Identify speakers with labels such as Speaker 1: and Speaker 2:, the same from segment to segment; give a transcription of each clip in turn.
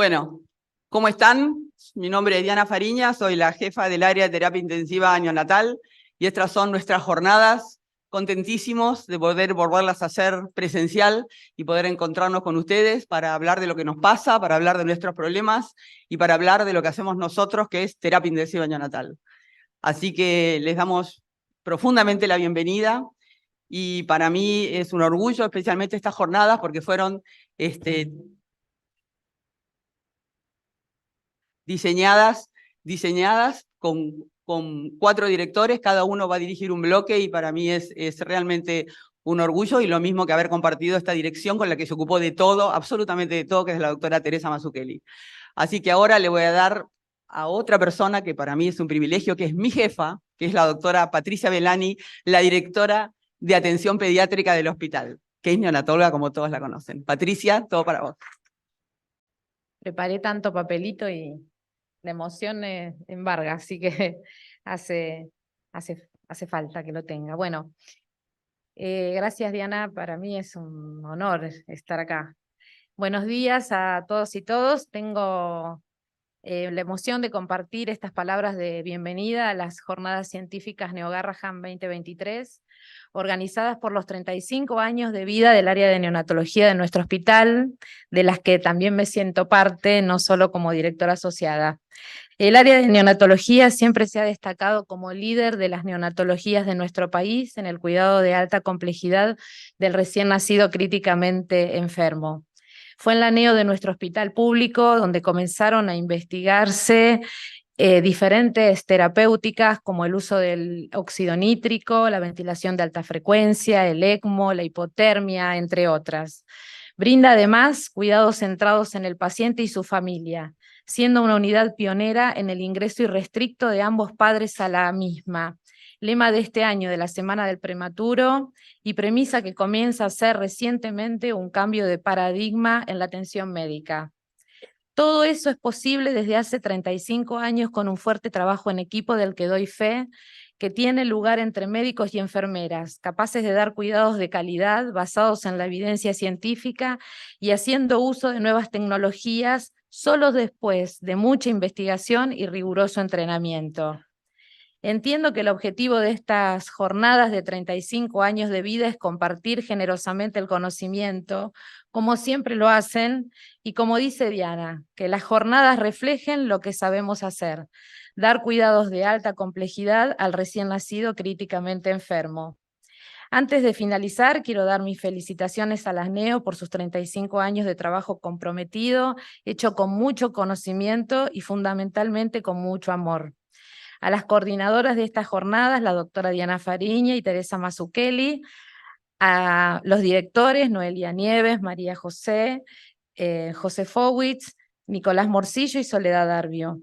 Speaker 1: Bueno, ¿cómo están? Mi nombre es Diana Fariña, soy la jefa del área de terapia intensiva neonatal y estas son nuestras jornadas. Contentísimos de poder volverlas a hacer presencial y poder encontrarnos con ustedes para hablar de lo que nos pasa, para hablar de nuestros problemas y para hablar de lo que hacemos nosotros, que es terapia intensiva neonatal. Así que les damos profundamente la bienvenida y para mí es un orgullo, especialmente estas jornadas, porque fueron diseñadas con 4 directores, cada uno va a dirigir un bloque y para mí es realmente un orgullo y lo mismo que haber compartido esta dirección con la que se ocupó de todo, absolutamente de todo, que es la doctora Teresa Mazzucchelli. Así que ahora le voy a dar a otra persona que para mí es un privilegio, que es mi jefa, que es la doctora Patricia Belani, la directora de atención pediátrica del hospital, que es neonatóloga como todos la conocen. Patricia, todo para vos.
Speaker 2: Preparé tanto papelito y la emoción embarga, así que hace falta que lo tenga. Bueno, gracias Diana, para mí es un honor estar acá. Buenos días a todos y todos. Tengo la emoción de compartir estas palabras de bienvenida a las Jornadas Científicas NeoGarrahan 2023, organizadas por los 35 años de vida del área de neonatología de nuestro hospital, de las que también me siento parte, no solo como directora asociada. El área de neonatología siempre se ha destacado como líder de las neonatologías de nuestro país en el cuidado de alta complejidad del recién nacido críticamente enfermo. Fue en la neo de nuestro hospital público donde comenzaron a investigarse diferentes terapéuticas como el uso del óxido nítrico, la ventilación de alta frecuencia, el ECMO, la hipotermia, entre otras. Brinda además cuidados centrados en el paciente y su familia, siendo una unidad pionera en el ingreso irrestricto de ambos padres a la misma. Lema de este año de la Semana del Prematuro y premisa que comienza a ser recientemente un cambio de paradigma en la atención médica. Todo eso es posible desde hace 35 años con un fuerte trabajo en equipo del que doy fe, que tiene lugar entre médicos y enfermeras, capaces de dar cuidados de calidad basados en la evidencia científica y haciendo uso de nuevas tecnologías solo después de mucha investigación y riguroso entrenamiento. Entiendo que el objetivo de estas jornadas de 35 años de vida es compartir generosamente el conocimiento, como siempre lo hacen, y como dice Diana, que las jornadas reflejen lo que sabemos hacer, dar cuidados de alta complejidad al recién nacido críticamente enfermo. Antes de finalizar, quiero dar mis felicitaciones a las NEO por sus 35 años de trabajo comprometido, hecho con mucho conocimiento y fundamentalmente con mucho amor. A las coordinadoras de estas jornadas, la doctora Diana Fariña y Teresa Mazzucchelli, a los directores, Noelia Nieves, María José, José Fowitz, Nicolás Morcillo y Soledad Arbio.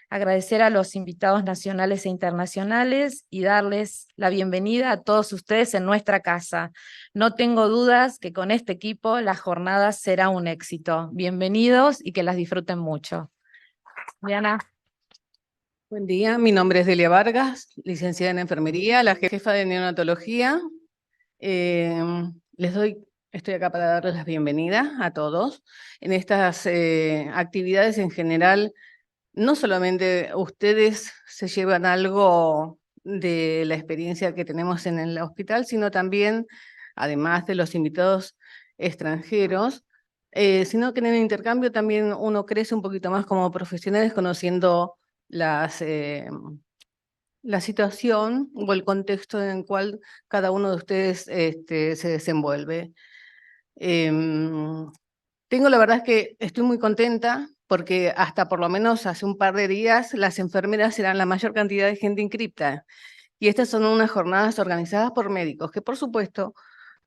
Speaker 2: Agradecer a los invitados nacionales e internacionales y darles la bienvenida a todos ustedes en nuestra casa. No tengo dudas que con este equipo la jornada será un éxito. Bienvenidos y que las disfruten mucho. Diana.
Speaker 3: Buen día, mi nombre es Delia Vargas, licenciada en enfermería, la jefa de neonatología. Estoy acá para darles la bienvenida a todos. En estas actividades en general, no solamente ustedes se llevan algo de la experiencia que tenemos en el hospital, sino también, además de los invitados extranjeros, sino que en el intercambio también uno crece un poquito más como profesionales conociendo la situación o el contexto en el cual cada uno de ustedes se desenvuelve. Tengo la verdad es que estoy muy contenta porque hasta por lo menos hace un par de días las enfermeras eran la mayor cantidad de gente inscripta. Y estas son unas jornadas organizadas por médicos, que por supuesto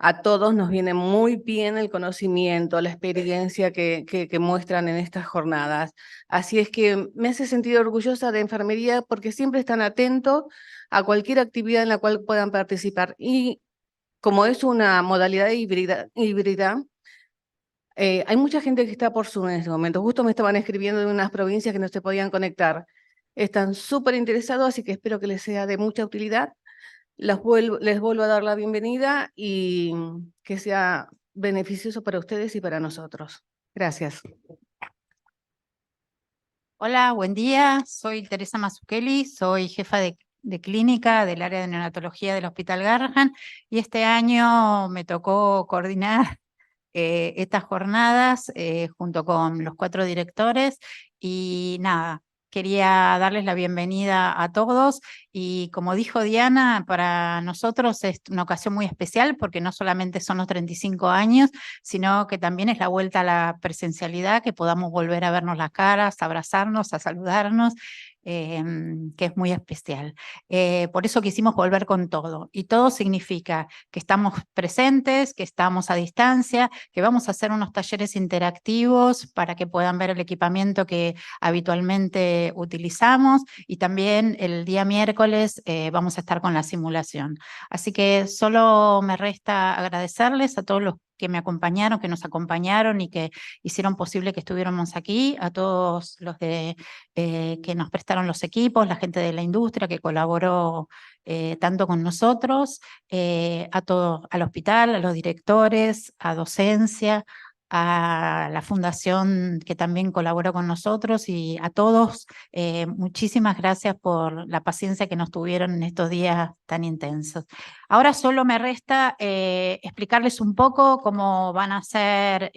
Speaker 3: a todos nos viene muy bien el conocimiento, la experiencia que muestran en estas jornadas. Así es que me hace sentir orgullosa de enfermería porque siempre están atentos a cualquier actividad en la cual puedan participar. Y como es una modalidad híbrida, hay mucha gente que está por Zoom en este momento. Justo me estaban escribiendo de unas provincias que no se podían conectar. Están súper interesados, así que espero que les sea de mucha utilidad. Les vuelvo a dar la bienvenida y que sea beneficioso para ustedes y para nosotros. Gracias.
Speaker 4: Hola, buen día. Soy Teresa Mazzucchelli, soy jefa de clínica del área de neonatología del Hospital Garrahan y este año me tocó coordinar estas jornadas junto con los 4 directores y nada, quería darles la bienvenida a todos y como dijo Diana, para nosotros es una ocasión muy especial porque no solamente son los 35 años, sino que también es la vuelta a la presencialidad, que podamos volver a vernos las caras, a abrazarnos, a saludarnos, que es muy especial. Por eso quisimos volver con todo y todo significa que estamos presentes, que estamos a distancia, que vamos a hacer unos talleres interactivos para que puedan ver el equipamiento que habitualmente utilizamos y también el día miércoles vamos a estar con la simulación. Así que solo me resta agradecerles a todos los que me acompañaron, que nos acompañaron y que hicieron posible que estuviéramos aquí, a todos los que nos prestaron los equipos, la gente de la industria que colaboró tanto con nosotros, a todo, al hospital, a los directores, a docencia, a la fundación que también colaboró con nosotros y a todos, muchísimas gracias por la paciencia que nos tuvieron en estos días tan intensos. Ahora solo me resta explicarles un poco cómo van a ser,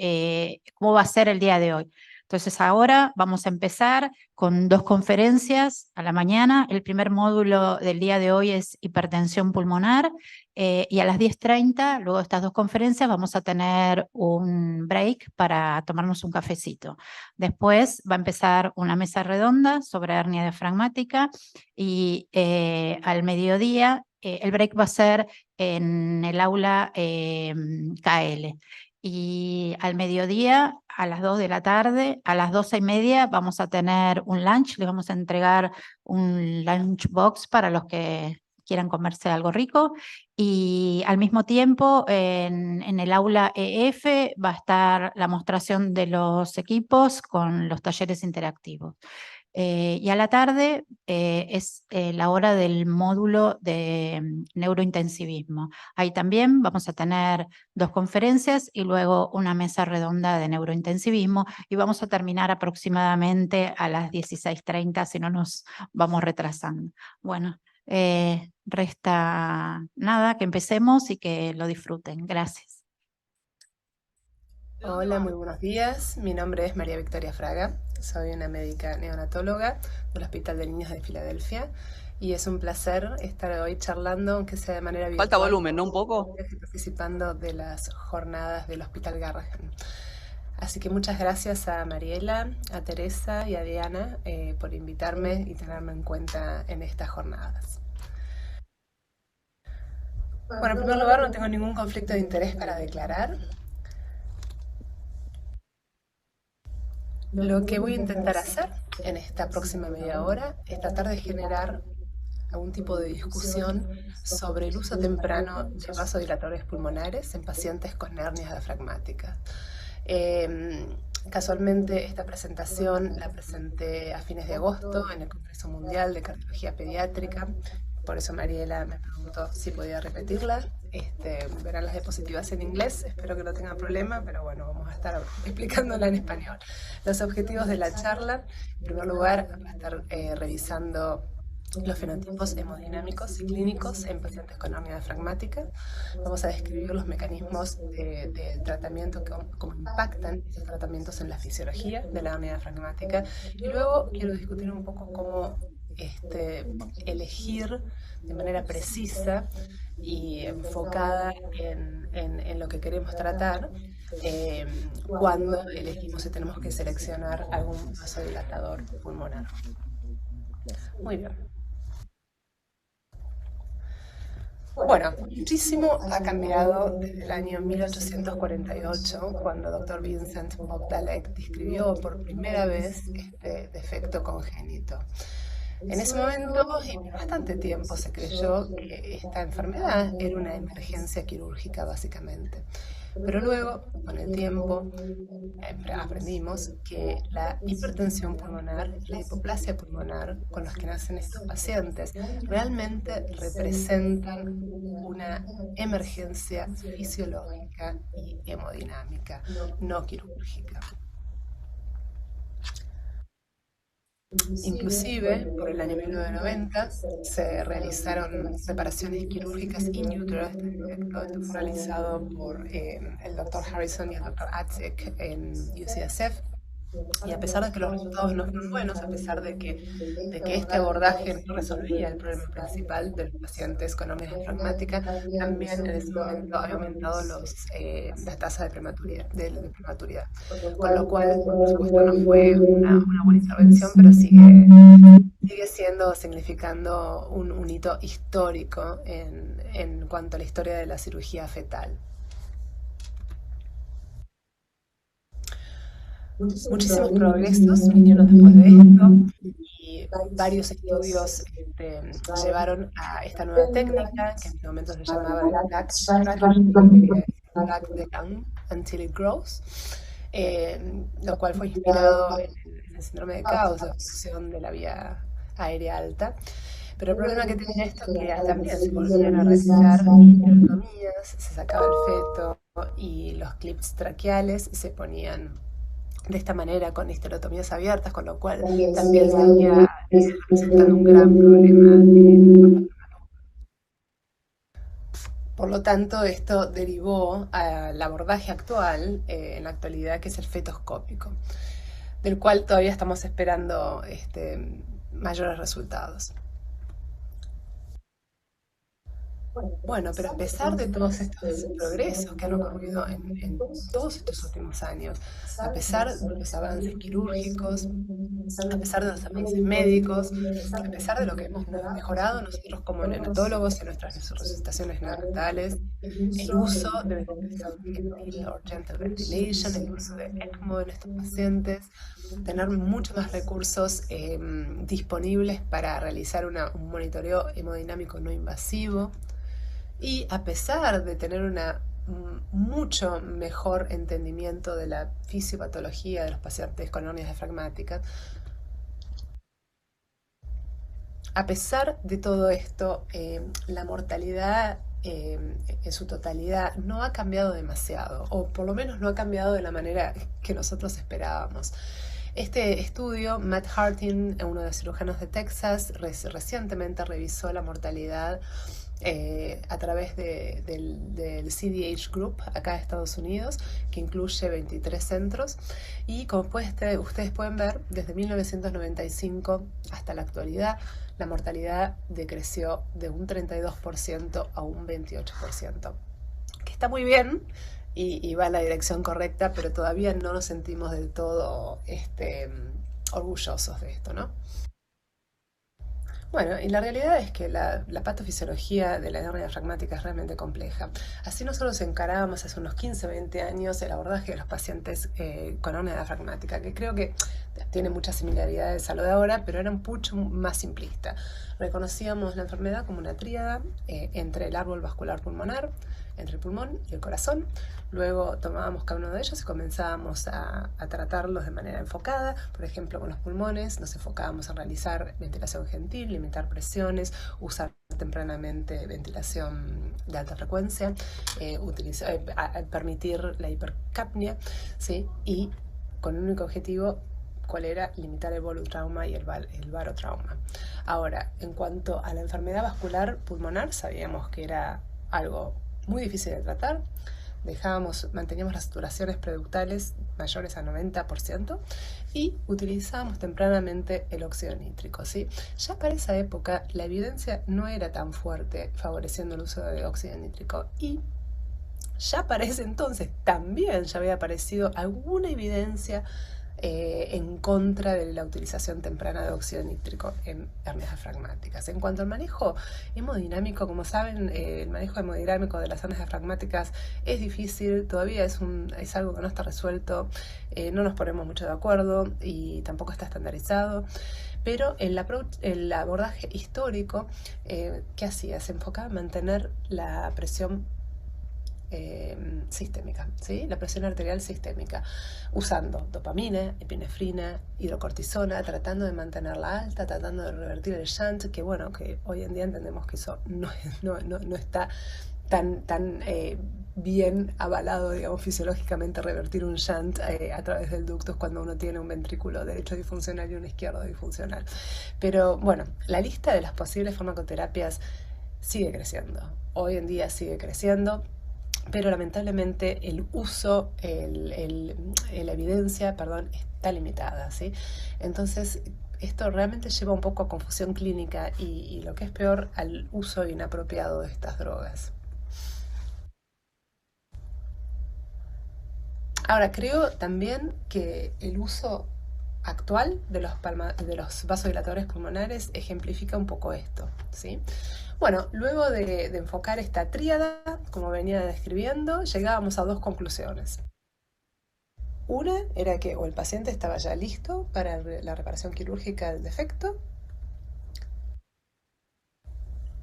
Speaker 4: cómo va a ser el día de hoy. Entonces ahora vamos a empezar con 2 conferencias a la mañana. El primer módulo del día de hoy es hipertensión pulmonar y a las 10:30, luego de estas 2 conferencias, vamos a tener un break para tomarnos un cafecito. Después va a empezar una mesa redonda sobre hernia diafragmática y al mediodía el break va a ser en el aula KL. Y al mediodía, a las 2 de la tarde, a las 12:30 vamos a tener un lunch, les vamos a entregar un lunch box para los que quieran comerse algo rico. Y al mismo tiempo, en el aula EF va a estar la mostración de los equipos con los talleres interactivos. Y a la tarde es la hora del módulo de neurointensivismo. Ahí también vamos a tener 2 conferencias y luego una mesa redonda de neurointensivismo y vamos a terminar aproximadamente a las 16:30 si no nos vamos retrasando. Bueno, resta nada, que empecemos y que lo disfruten. Gracias.
Speaker 5: Hola, muy buenos días. Mi nombre es María Victoria Fraga. Soy una médica neonatóloga del Hospital de Niños de Filadelfia y es un placer estar hoy charlando, aunque sea de manera virtual.
Speaker 1: Falta volumen, ¿no? Un poco.
Speaker 5: Participando de las jornadas del Hospital Garrahan. Así que muchas gracias a Mariela, a Teresa y a Diana por invitarme y tenerme en cuenta en estas jornadas. Bueno, en primer lugar, no tengo ningún conflicto de interés para declarar. Lo que voy a intentar hacer en esta próxima media hora es tratar de generar algún tipo de discusión sobre el uso temprano de vasodilatadores pulmonares en pacientes con hernias diafragmáticas. Casualmente esta presentación la presenté a fines de agosto en el Congreso Mundial de Cardiología Pediátrica, por eso Mariela me preguntó si podía repetirla. Verán las diapositivas en inglés, espero que no tengan problema, pero bueno, vamos a estar explicándola en español. Los objetivos de la charla, en primer lugar, va a estar revisando los fenotipos hemodinámicos y clínicos en pacientes con hernia diafragmática. Vamos a describir los mecanismos de tratamiento, cómo impactan esos tratamientos en la fisiología de la hernia diafragmática. Y luego quiero discutir un poco cómo elegir de manera precisa y enfocada en lo que queremos tratar cuando elegimos si tenemos que seleccionar algún vasodilatador pulmonar. Muy bien. Bueno, muchísimo ha cambiado desde el año 1848, cuando el Dr. Vincent Mogdalek describió por primera vez este defecto congénito. En ese momento, y por bastante tiempo, se creyó que esta enfermedad era una emergencia quirúrgica, básicamente. Pero luego, con el tiempo, aprendimos que la hipertensión pulmonar, la hipoplasia pulmonar con los que nacen estos pacientes, realmente representan una emergencia fisiológica y hemodinámica, no quirúrgica. Inclusive, por el año 1990, se realizaron reparaciones quirúrgicas in utero. Este defecto esto fue realizado por el Dr. Harrison y el Dr. Atzik en UCSF. Y a pesar de que los resultados no fueron buenos, a pesar de que este abordaje no resolvía el problema principal de los pacientes con hernia diafragmática, también en ese momento había aumentado la tasa de prematuridad. Con lo cual, por supuesto, no fue una buena intervención, pero sigue significando un hito histórico en cuanto a la historia de la cirugía fetal. Muchísimos progresos vinieron después de esto y varios estudios llevaron a esta nueva técnica, que en ese momento se llamaba Drag the lung until it grows, lo cual fue inspirado en el síndrome de Caos, la obstrucción de la vía aérea alta. Pero el problema que tenía esto es que también se volvían a realizar histerectomías, se sacaba el feto y los clips traqueales se ponían de esta manera con histerotomías abiertas, con lo cual también seguía presentando un gran problema. Por lo tanto, esto derivó al abordaje actual, en la actualidad, que es el fetoscópico, del cual todavía estamos esperando mayores resultados. Bueno, pero a pesar de todos estos progresos que han ocurrido en todos estos últimos años, a pesar de los avances quirúrgicos, a pesar de los avances médicos, a pesar de lo que hemos mejorado nosotros como neonatólogos en nuestras resucitaciones neonatales, el uso de ventilación gentil o gentle ventilation, el uso de ECMO en estos pacientes, tener mucho más recursos disponibles para realizar un monitoreo hemodinámico no invasivo. Y a pesar de tener un mucho mejor entendimiento de la fisiopatología de los pacientes con hernias diafragmáticas, a pesar de todo esto, la mortalidad en su totalidad no ha cambiado demasiado, o por lo menos no ha cambiado de la manera que nosotros esperábamos. Este estudio, Matt Harting, uno de los cirujanos de Texas, recientemente revisó la mortalidad a través del CDH Group acá de Estados Unidos, que incluye 23 centros, y como ustedes pueden ver, desde 1995 hasta la actualidad, la mortalidad decreció de un 32% a un 28%, que está muy bien y va en la dirección correcta, pero todavía no nos sentimos del todo orgullosos de esto, ¿no? Bueno, y la realidad es que la patofisiología de la hernia diafragmática es realmente compleja. Así nosotros encarábamos hace unos 15 o 20 años el abordaje de los pacientes con hernia diafragmática, que creo que tiene muchas similaridades a lo de ahora, pero era un mucho más simplista. Reconocíamos la enfermedad como una tríada entre el árbol vascular pulmonar, entre el pulmón y el corazón. Luego tomábamos cada uno de ellos y comenzábamos a tratarlos de manera enfocada. Por ejemplo, con los pulmones nos enfocábamos en realizar ventilación gentil, limitar presiones, usar tempranamente ventilación de alta frecuencia, permitir la hipercapnia, ¿sí? Y con un único objetivo, ¿cuál era? Limitar el volutrauma y el barotrauma. Ahora, en cuanto a la enfermedad vascular pulmonar, sabíamos que era algo muy difícil de tratar. Manteníamos las saturaciones preductales mayores a 90% y utilizábamos tempranamente el óxido nítrico, ¿sí? Ya para esa época la evidencia no era tan fuerte favoreciendo el uso de óxido nítrico, y ya para ese entonces también ya había aparecido alguna evidencia en contra de la utilización temprana de óxido nítrico en hernias diafragmáticas. En cuanto al manejo hemodinámico, como saben, el manejo hemodinámico de las hernias diafragmáticas es difícil, todavía es algo que no está resuelto, no nos ponemos mucho de acuerdo y tampoco está estandarizado. Pero el abordaje histórico, ¿qué hacía? Se enfocaba en mantener la presión sistémica, ¿sí? La presión arterial sistémica, usando dopamina, epinefrina, hidrocortisona, tratando de mantenerla alta, tratando de revertir el shunt, que bueno, que hoy en día entendemos que eso no está tan bien avalado, digamos, fisiológicamente revertir un shunt a través del ductus cuando uno tiene un ventrículo derecho disfuncional y un izquierdo disfuncional. Pero bueno, la lista de las posibles farmacoterapias sigue creciendo. Hoy en día sigue creciendo, pero lamentablemente el uso, la evidencia, está limitada, ¿sí? Entonces, esto realmente lleva un poco a confusión clínica y lo que es peor, al uso inapropiado de estas drogas. Ahora, creo también que el uso actual de los vasodilatadores pulmonares ejemplifica un poco esto, ¿sí? Bueno, luego de enfocar esta tríada, como venía describiendo, llegábamos a 2 conclusiones. Una era que o el paciente estaba ya listo para la reparación quirúrgica del defecto,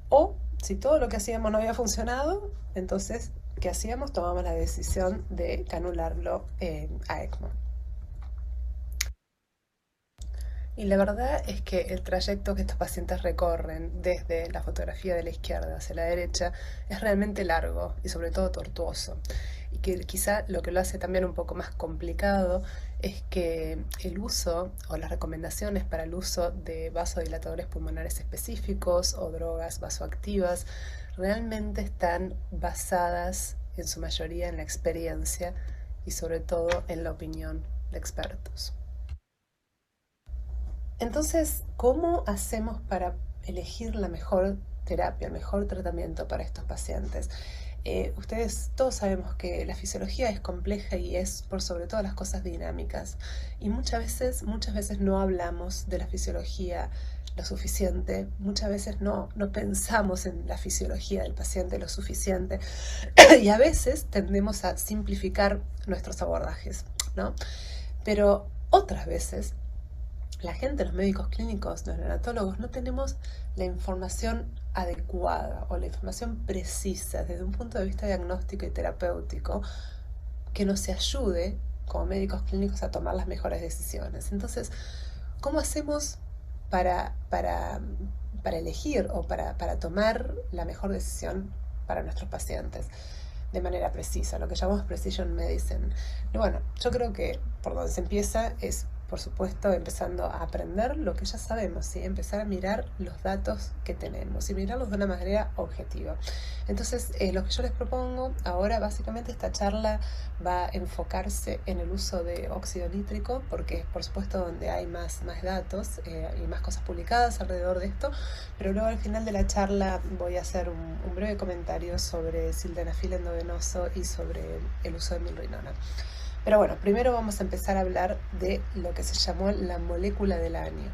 Speaker 5: o si todo lo que hacíamos no había funcionado, entonces, ¿qué hacíamos? Tomamos la decisión de canularlo a ECMO. Y la verdad es que el trayecto que estos pacientes recorren desde la fotografía de la izquierda hacia la derecha es realmente largo y sobre todo tortuoso. Y que quizá lo que lo hace también un poco más complicado es que el uso o las recomendaciones para el uso de vasodilatadores pulmonares específicos o drogas vasoactivas realmente están basadas en su mayoría en la experiencia y sobre todo en la opinión de expertos. Entonces, ¿cómo hacemos para elegir la mejor terapia, el mejor tratamiento para estos pacientes? Ustedes todos sabemos que la fisiología es compleja y es, por sobre todas las cosas, dinámicas. Y muchas veces no hablamos de la fisiología lo suficiente, muchas veces no pensamos en la fisiología del paciente lo suficiente y a veces tendemos a simplificar nuestros abordajes, ¿no? Pero otras veces la gente, los médicos clínicos, los neonatólogos, no tenemos la información adecuada o la información precisa desde un punto de vista diagnóstico y terapéutico que nos ayude como médicos clínicos a tomar las mejores decisiones. Entonces, ¿cómo hacemos para elegir o para tomar la mejor decisión para nuestros pacientes de manera precisa, lo que llamamos precision medicine? Bueno, yo creo que por donde se empieza es, por supuesto, empezando a aprender lo que ya sabemos, ¿sí? Empezar a mirar los datos que tenemos y mirarlos de una manera objetiva. Entonces, lo que yo les propongo ahora, básicamente, esta charla va a enfocarse en el uso de óxido nítrico, porque es, por supuesto, donde hay más datos y más cosas publicadas alrededor de esto, pero luego al final de la charla voy a hacer un breve comentario sobre sildenafil endovenoso y sobre el uso de milrinona. Pero bueno, primero vamos a empezar a hablar de lo que se llamó la molécula del año.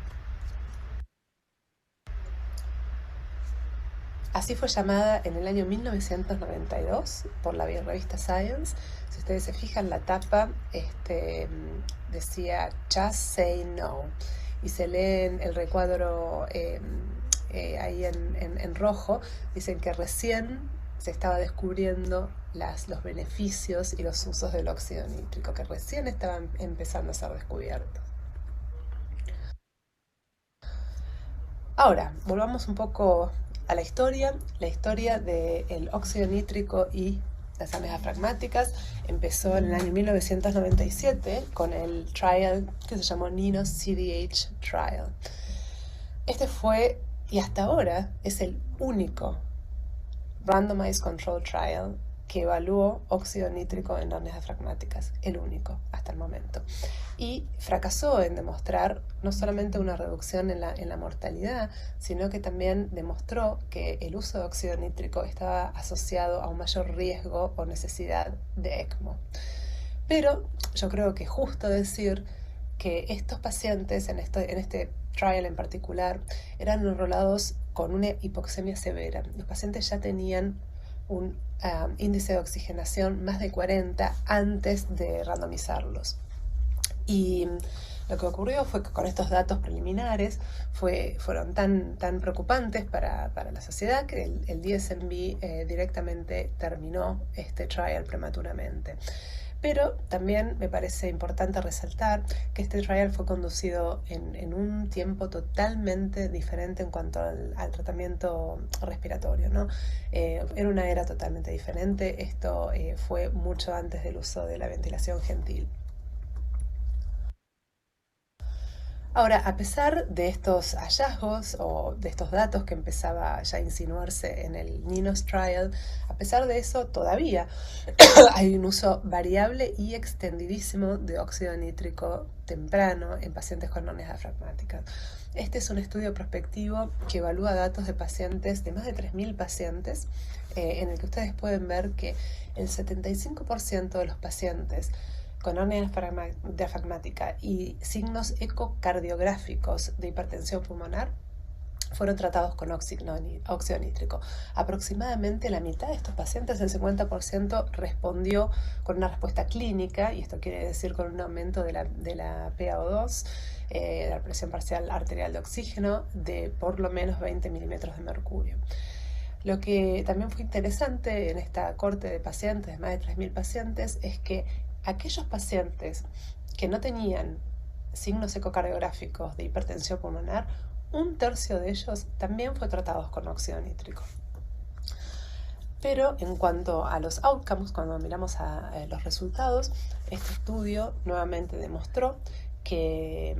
Speaker 5: Así fue llamada en el año 1992 por la revista Science. Si ustedes se fijan, la tapa decía "Just Say No", y se leen el recuadro ahí en rojo, dicen que recién se estaba descubriendo los beneficios y los usos del óxido nítrico, que recién estaban empezando a ser descubiertos. Ahora, volvamos un poco a la historia del óxido nítrico y las hernias diafragmáticas. Empezó en el año 1997 con el trial que se llamó NINOS-CDH Trial. Este fue, y hasta ahora, es el único Randomized Control Trial que evaluó óxido nítrico en hernias diafragmáticas, el único hasta el momento. Y fracasó en demostrar no solamente una reducción en la mortalidad, sino que también demostró que el uso de óxido nítrico estaba asociado a un mayor riesgo o necesidad de ECMO. Pero yo creo que es justo decir que estos pacientes, en este trial en particular, eran enrolados con una hipoxemia severa. Los pacientes ya tenían un índice de oxigenación más de 40 antes de randomizarlos. Y lo que ocurrió fue que con estos datos preliminares fueron tan preocupantes para la sociedad que el DSMB directamente terminó este trial prematuramente. Pero también me parece importante resaltar que este trial fue conducido en un tiempo totalmente diferente en cuanto al tratamiento respiratorio, ¿no? Era una era totalmente diferente. Esto fue mucho antes del uso de la ventilación gentil. Ahora, a pesar de estos hallazgos o de estos datos que empezaba ya a insinuarse en el NINOS trial, a pesar de eso todavía hay un uso variable y extendidísimo de óxido nítrico temprano en pacientes con hernias diafragmáticas. Este es un estudio prospectivo que evalúa datos de pacientes, de más de 3.000 pacientes, en el que ustedes pueden ver que el 75% de los pacientes con hernia diafragmática y signos ecocardiográficos de hipertensión pulmonar fueron tratados con óxido nítrico. Aproximadamente la mitad de estos pacientes, el 50%, respondió con una respuesta clínica, y esto quiere decir con un aumento de la PaO2, de la presión parcial arterial de oxígeno, de por lo menos 20 milímetros de mercurio. Lo que también fue interesante en esta corte de pacientes, de más de 3.000 pacientes, es que aquellos pacientes que no tenían signos ecocardiográficos de hipertensión pulmonar, un tercio de ellos también fue tratados con óxido nítrico. Pero en cuanto a los outcomes, cuando miramos a los resultados, este estudio nuevamente demostró que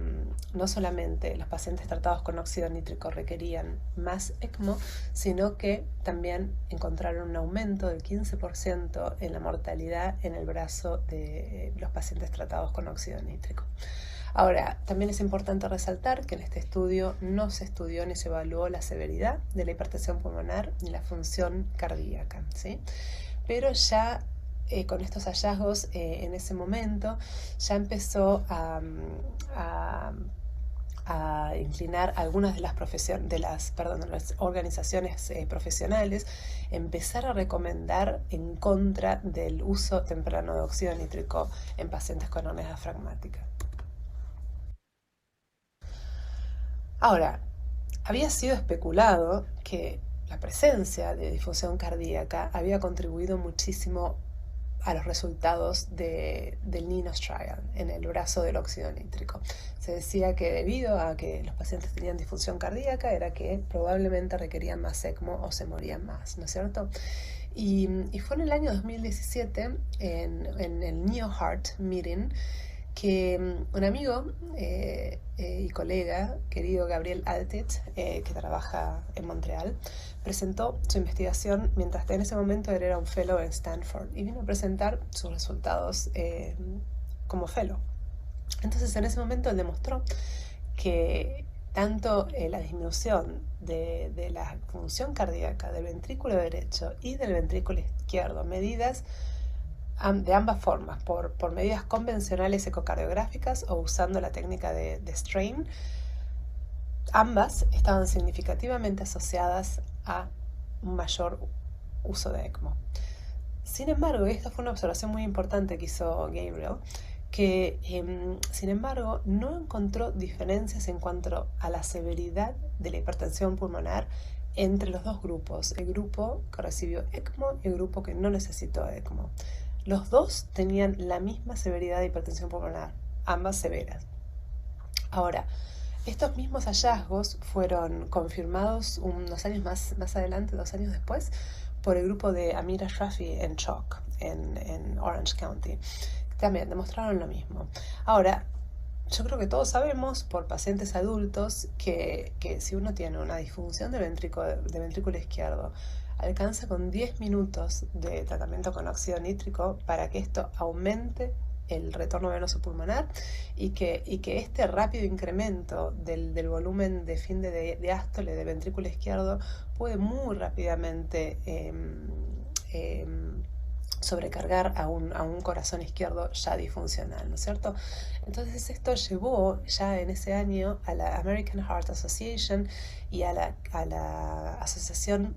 Speaker 5: no solamente los pacientes tratados con óxido nítrico requerían más ECMO, sino que también encontraron un aumento del 15% en la mortalidad en el brazo de los pacientes tratados con óxido nítrico. Ahora, también es importante resaltar que en este estudio no se estudió ni se evaluó la severidad de la hipertensión pulmonar ni la función cardíaca, ¿sí? Pero ya con estos hallazgos en ese momento ya empezó a inclinar algunas de las organizaciones profesionales, empezar a recomendar en contra del uso temprano de óxido nítrico en pacientes con hernias diafragmáticas. Ahora, había sido especulado que la presencia de disfunción cardíaca había contribuido muchísimo a los resultados del NINOS trial en el brazo del óxido nítrico. Se decía que debido a que los pacientes tenían disfunción cardíaca era que probablemente requerían más ECMO o se morían más, ¿no es cierto? Y fue en el año 2017, en el Neo Heart Meeting, que un amigo y colega, querido Gabriel Altit, que trabaja en Montreal, presentó su investigación mientras en ese momento él era un fellow en Stanford y vino a presentar sus resultados como fellow. Entonces en ese momento él demostró que tanto la disminución de la función cardíaca del ventrículo derecho y del ventrículo izquierdo, medidas de ambas formas, por medidas convencionales ecocardiográficas o usando la técnica de strain, ambas estaban significativamente asociadas a un mayor uso de ECMO. Sin embargo, esta fue una observación muy importante que hizo Gabriel, que sin embargo no encontró diferencias en cuanto a la severidad de la hipertensión pulmonar entre los dos grupos, el grupo que recibió ECMO y el grupo que no necesitó ECMO. Los dos tenían la misma severidad de hipertensión pulmonar, ambas severas. Ahora, estos mismos hallazgos fueron confirmados unos años más adelante, 2 años después, por el grupo de Amir Ashrafi en Chalk, en Orange County. También demostraron lo mismo. Ahora, yo creo que todos sabemos por pacientes adultos que si uno tiene una disfunción de ventrículo izquierdo, alcanza con 10 minutos de tratamiento con óxido nítrico para que esto aumente el retorno venoso pulmonar y que este rápido incremento del volumen de fin de diástole de ventrículo izquierdo puede muy rápidamente sobrecargar a un corazón izquierdo ya disfuncional, ¿no es cierto? Entonces esto llevó ya en ese año a la American Heart Association y a la Asociación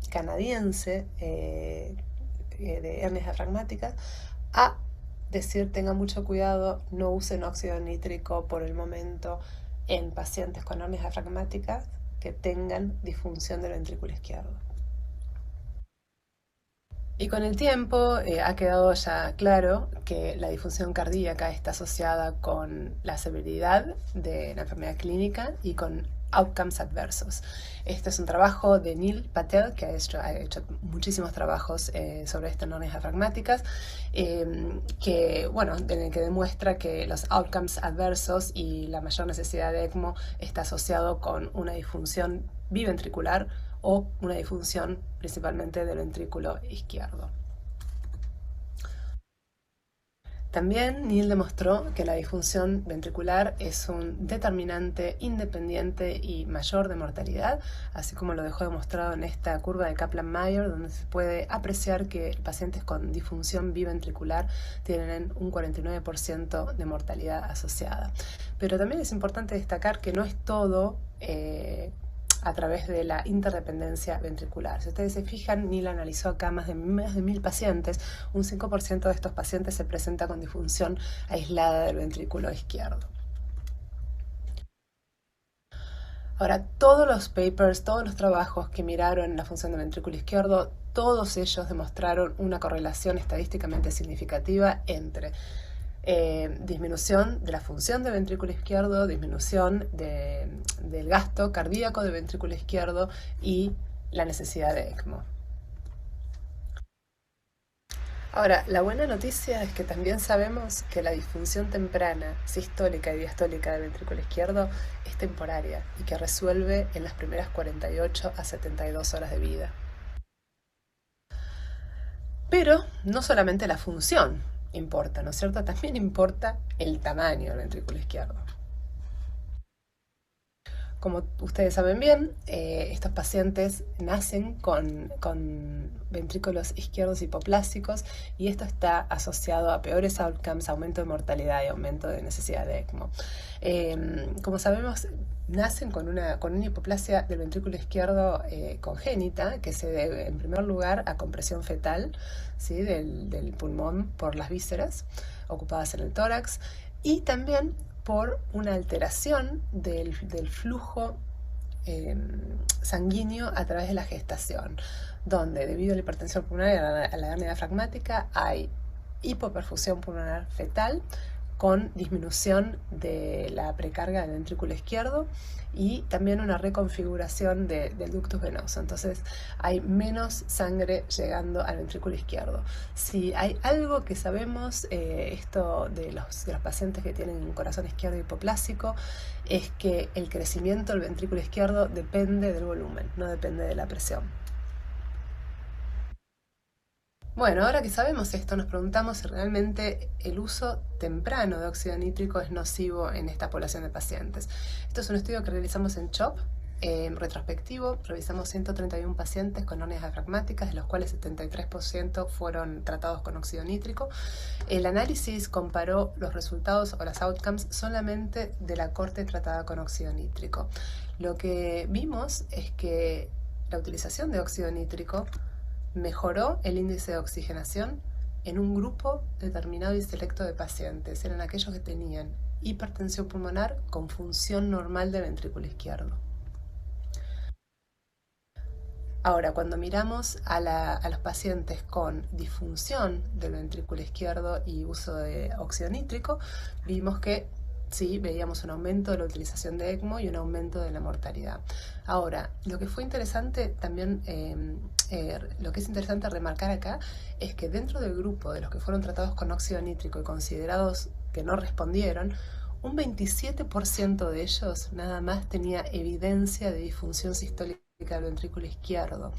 Speaker 5: Canadiense de hernias diafragmáticas a decir: tengan mucho cuidado, no usen óxido nítrico por el momento en pacientes con hernias diafragmáticas que tengan disfunción del ventrículo izquierdo. Y con el tiempo ha quedado ya claro que la disfunción cardíaca está asociada con la severidad de la enfermedad clínica y con outcomes adversos. Este es un trabajo de Neil Patel, que ha hecho muchísimos trabajos sobre esto en hernias diafragmáticas, que, bueno, en el que demuestra que los outcomes adversos y la mayor necesidad de ECMO está asociado con una disfunción biventricular o una disfunción principalmente del ventrículo izquierdo. También Neil demostró que la disfunción ventricular es un determinante independiente y mayor de mortalidad, así como lo dejó demostrado en esta curva de Kaplan-Meier, donde se puede apreciar que pacientes con disfunción biventricular tienen un 49% de mortalidad asociada. Pero también es importante destacar que no es todo a través de la interdependencia ventricular. Si ustedes se fijan, Neil analizó acá más de 1000 pacientes. Un 5% de estos pacientes se presenta con disfunción aislada del ventrículo izquierdo. Ahora, todos los papers, todos los trabajos que miraron la función del ventrículo izquierdo, todos ellos demostraron una correlación estadísticamente significativa entre disminución de la función del ventrículo izquierdo, disminución del gasto cardíaco del ventrículo izquierdo y la necesidad de ECMO. Ahora, la buena noticia es que también sabemos que la disfunción temprana, sistólica y diastólica del ventrículo izquierdo es temporaria y que resuelve en las primeras 48 a 72 horas de vida. Pero no solamente la función importa, ¿no es cierto? También importa el tamaño del ventrículo izquierdo. Como ustedes saben bien, estos pacientes nacen con ventrículos izquierdos hipoplásticos y esto está asociado a peores outcomes, aumento de mortalidad y aumento de necesidad de ECMO. Como sabemos, nacen con una hipoplasia del ventrículo izquierdo congénita, que se debe en primer lugar a compresión fetal, ¿sí? del pulmón por las vísceras ocupadas en el tórax, y también por una alteración del flujo sanguíneo a través de la gestación, donde debido a la hipertensión pulmonar y a la hernia diafragmática hay hipoperfusión pulmonar fetal con disminución de la precarga del ventrículo izquierdo y también una reconfiguración del ductus venoso. Entonces hay menos sangre llegando al ventrículo izquierdo. Si hay algo que sabemos esto de los pacientes que tienen un corazón izquierdo hipoplásico, es que el crecimiento del ventrículo izquierdo depende del volumen, no depende de la presión. Bueno, ahora que sabemos esto, nos preguntamos si realmente el uso temprano de óxido nítrico es nocivo en esta población de pacientes. Esto es un estudio que realizamos en CHOP, retrospectivo. Revisamos 131 pacientes con hernias diafragmáticas, de los cuales 73% fueron tratados con óxido nítrico. El análisis comparó los resultados o las outcomes solamente de la corte tratada con óxido nítrico. Lo que vimos es que la utilización de óxido nítrico mejoró el índice de oxigenación en un grupo determinado y selecto de pacientes. Eran aquellos que tenían hipertensión pulmonar con función normal del ventrículo izquierdo. Ahora, cuando miramos a los pacientes con disfunción del ventrículo izquierdo y uso de óxido nítrico, vimos que sí, veíamos un aumento de la utilización de ECMO y un aumento de la mortalidad. Ahora, lo que fue interesante también, lo que es interesante remarcar acá, es que dentro del grupo de los que fueron tratados con óxido nítrico y considerados que no respondieron, un 27% de ellos nada más tenía evidencia de disfunción sistólica del ventrículo izquierdo.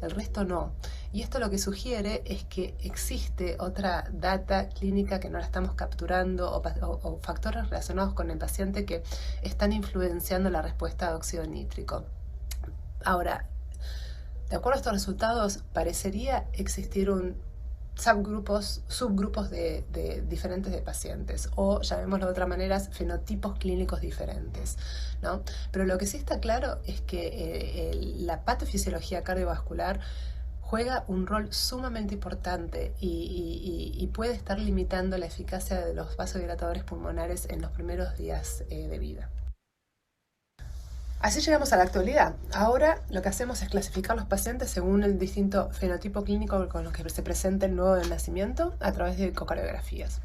Speaker 5: El resto no. Y esto lo que sugiere es que existe otra data clínica que no la estamos capturando o factores relacionados con el paciente que están influenciando la respuesta de óxido nítrico. Ahora, de acuerdo a estos resultados, parecería existir subgrupos de diferentes de pacientes, o llamémoslo de otra manera, fenotipos clínicos diferentes, ¿no? Pero lo que sí está claro es que la patofisiología cardiovascular juega un rol sumamente importante y puede estar limitando la eficacia de los vasodilatadores pulmonares en los primeros días de vida. Así llegamos a la actualidad. Ahora lo que hacemos es clasificar los pacientes según el distinto fenotipo clínico con los que se presenta el nuevo del nacimiento a través de ecocardiografías.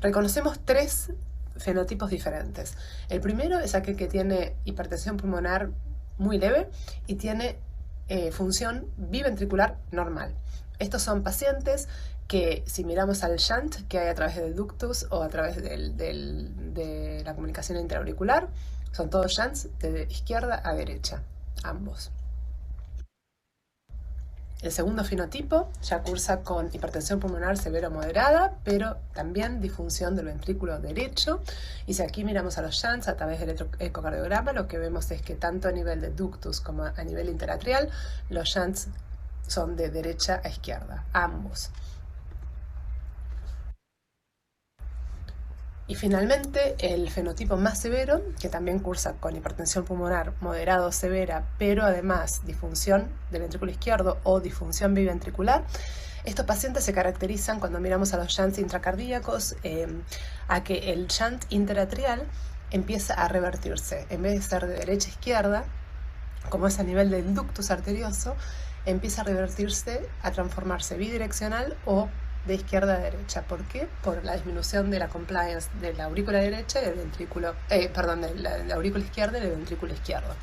Speaker 5: Reconocemos 3 fenotipos diferentes. El primero es aquel que tiene hipertensión pulmonar muy leve y tiene función biventricular normal. Estos son pacientes que, si miramos al shunt que hay a través del ductus o a través de la comunicación interauricular, son todos shunts de izquierda a derecha, ambos. El segundo fenotipo ya cursa con hipertensión pulmonar severa o moderada, pero también disfunción del ventrículo derecho. Y si aquí miramos a los shunts a través del ecocardiograma, lo que vemos es que tanto a nivel de ductus como a nivel interatrial, los shunts son de derecha a izquierda, ambos. Y finalmente, el fenotipo más severo, que también cursa con hipertensión pulmonar moderada o severa, pero además disfunción del ventrículo izquierdo o disfunción biventricular. Estos pacientes se caracterizan, cuando miramos a los shunts intracardíacos, a que el shunt interatrial empieza a revertirse. En vez de ser de derecha a izquierda, como es a nivel del ductus arterioso, empieza a revertirse, a transformarse bidireccional o de izquierda a derecha. ¿Por qué? Por la disminución de la compliance de la aurícula derecha y del ventrículo, de la aurícula izquierda y del ventrículo izquierdo.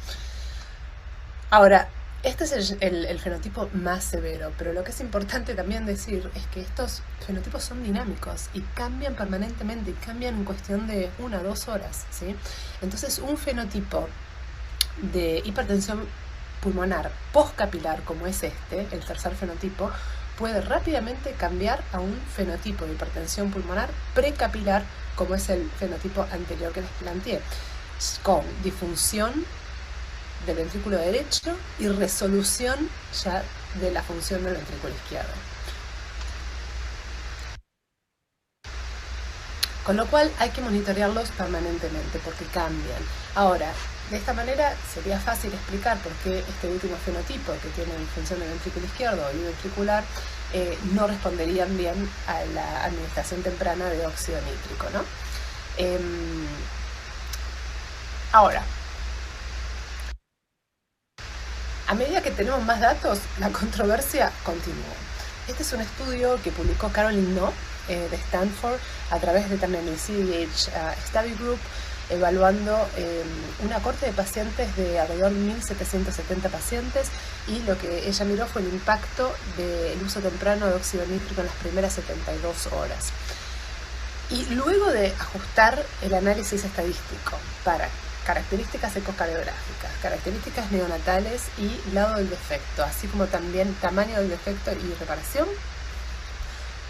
Speaker 5: Ahora, este es el fenotipo más severo, pero lo que es importante también decir es que estos fenotipos son dinámicos y cambian permanentemente y cambian en cuestión de 1 a 2 horas, ¿sí? Entonces, un fenotipo de hipertensión pulmonar postcapilar, como es este, el tercer fenotipo, puede rápidamente cambiar a un fenotipo de hipertensión pulmonar precapilar, como es el fenotipo anterior que les planteé, con disfunción del ventrículo derecho y resolución ya de la función del ventrículo izquierdo. Con lo cual hay que monitorearlos permanentemente porque cambian. Ahora, de esta manera sería fácil explicar por qué este último fenotipo, que tiene disfunción del ventrículo izquierdo y ventricular, no responderían bien a la administración temprana de óxido nítrico, ¿no? Ahora, a medida que tenemos más datos, la controversia continúa. Este es un estudio que publicó Caroline No de Stanford a través de también el CDH Study Group, evaluando una corte de pacientes de alrededor de 1.770 pacientes, y lo que ella miró fue el impacto del uso temprano de óxido nítrico en las primeras 72 horas. Y luego de ajustar el análisis estadístico para características ecocardiográficas, características neonatales y lado del defecto, así como también tamaño del defecto y reparación,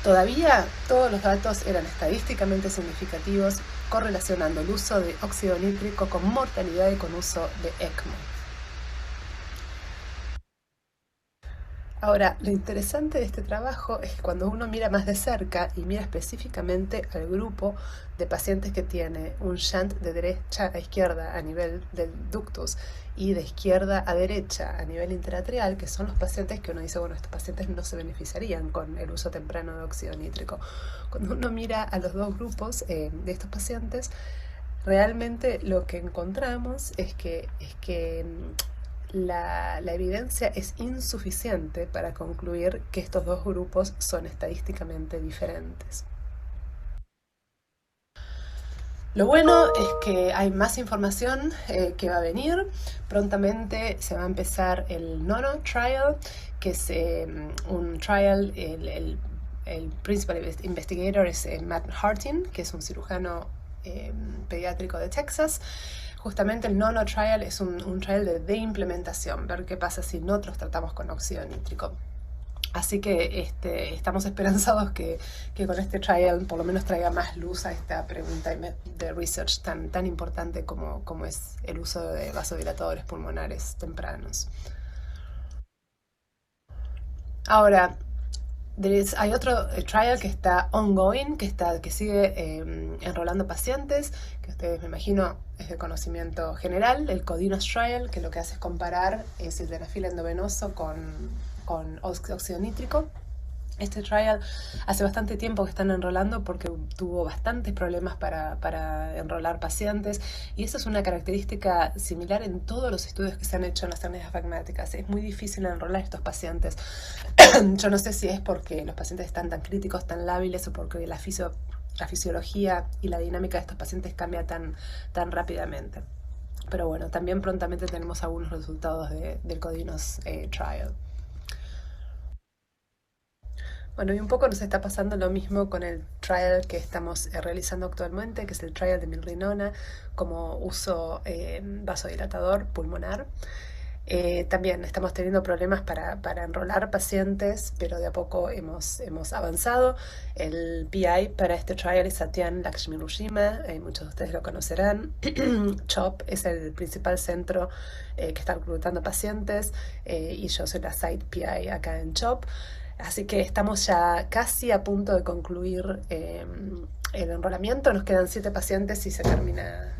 Speaker 5: todavía todos los datos eran estadísticamente significativos, correlacionando el uso de óxido nítrico con mortalidad y con uso de ECMO. Ahora, lo interesante de este trabajo es que cuando uno mira más de cerca y mira específicamente al grupo de pacientes que tiene un shunt de derecha a izquierda a nivel del ductus y de izquierda a derecha a nivel interatrial, que son los pacientes que uno dice, bueno, estos pacientes no se beneficiarían con el uso temprano de óxido nítrico. Cuando uno mira a los dos grupos de estos pacientes, realmente lo que encontramos es que la evidencia es insuficiente para concluir que estos dos grupos son estadísticamente diferentes. Lo bueno es que hay más información que va a venir. Prontamente se va a empezar el NONO Trial, que es un trial, el principal investigator es Matt Hartin, que es un cirujano pediátrico de Texas. Justamente el NONO Trial es un trial de implementación, ver qué pasa si nosotros tratamos con óxido nítrico. Así que estamos esperanzados que con este trial por lo menos traiga más luz a esta pregunta de research tan importante como es el uso de vasodilatadores pulmonares tempranos. Ahora, hay otro trial que está ongoing, que sigue enrolando pacientes, que ustedes me imagino es de conocimiento general, el CODINOS Trial, que lo que hace es comparar sildenafil endovenoso con óxido nítrico. Este trial hace bastante tiempo que están enrolando porque tuvo bastantes problemas para enrolar pacientes, y eso es una característica similar en todos los estudios que se han hecho en las hernias diafragmáticas. Es muy difícil enrolar estos pacientes. Yo no sé si es porque los pacientes están tan críticos, tan lábiles, o porque la fisiología y la dinámica de estos pacientes cambia tan rápidamente. Pero bueno, también prontamente tenemos algunos resultados del CODINOS trial. Bueno, y un poco nos está pasando lo mismo con el trial que estamos realizando actualmente, que es el trial de milrinona como uso vasodilatador pulmonar. También estamos teniendo problemas para enrolar pacientes, pero de a poco hemos avanzado. El PI para este trial es Satyan Lakshminarayanan, muchos de ustedes lo conocerán. CHOP es el principal centro que está reclutando pacientes, y yo soy la site PI acá en CHOP. Así que estamos ya casi a punto de concluir el enrolamiento. Nos quedan 7 pacientes y se termina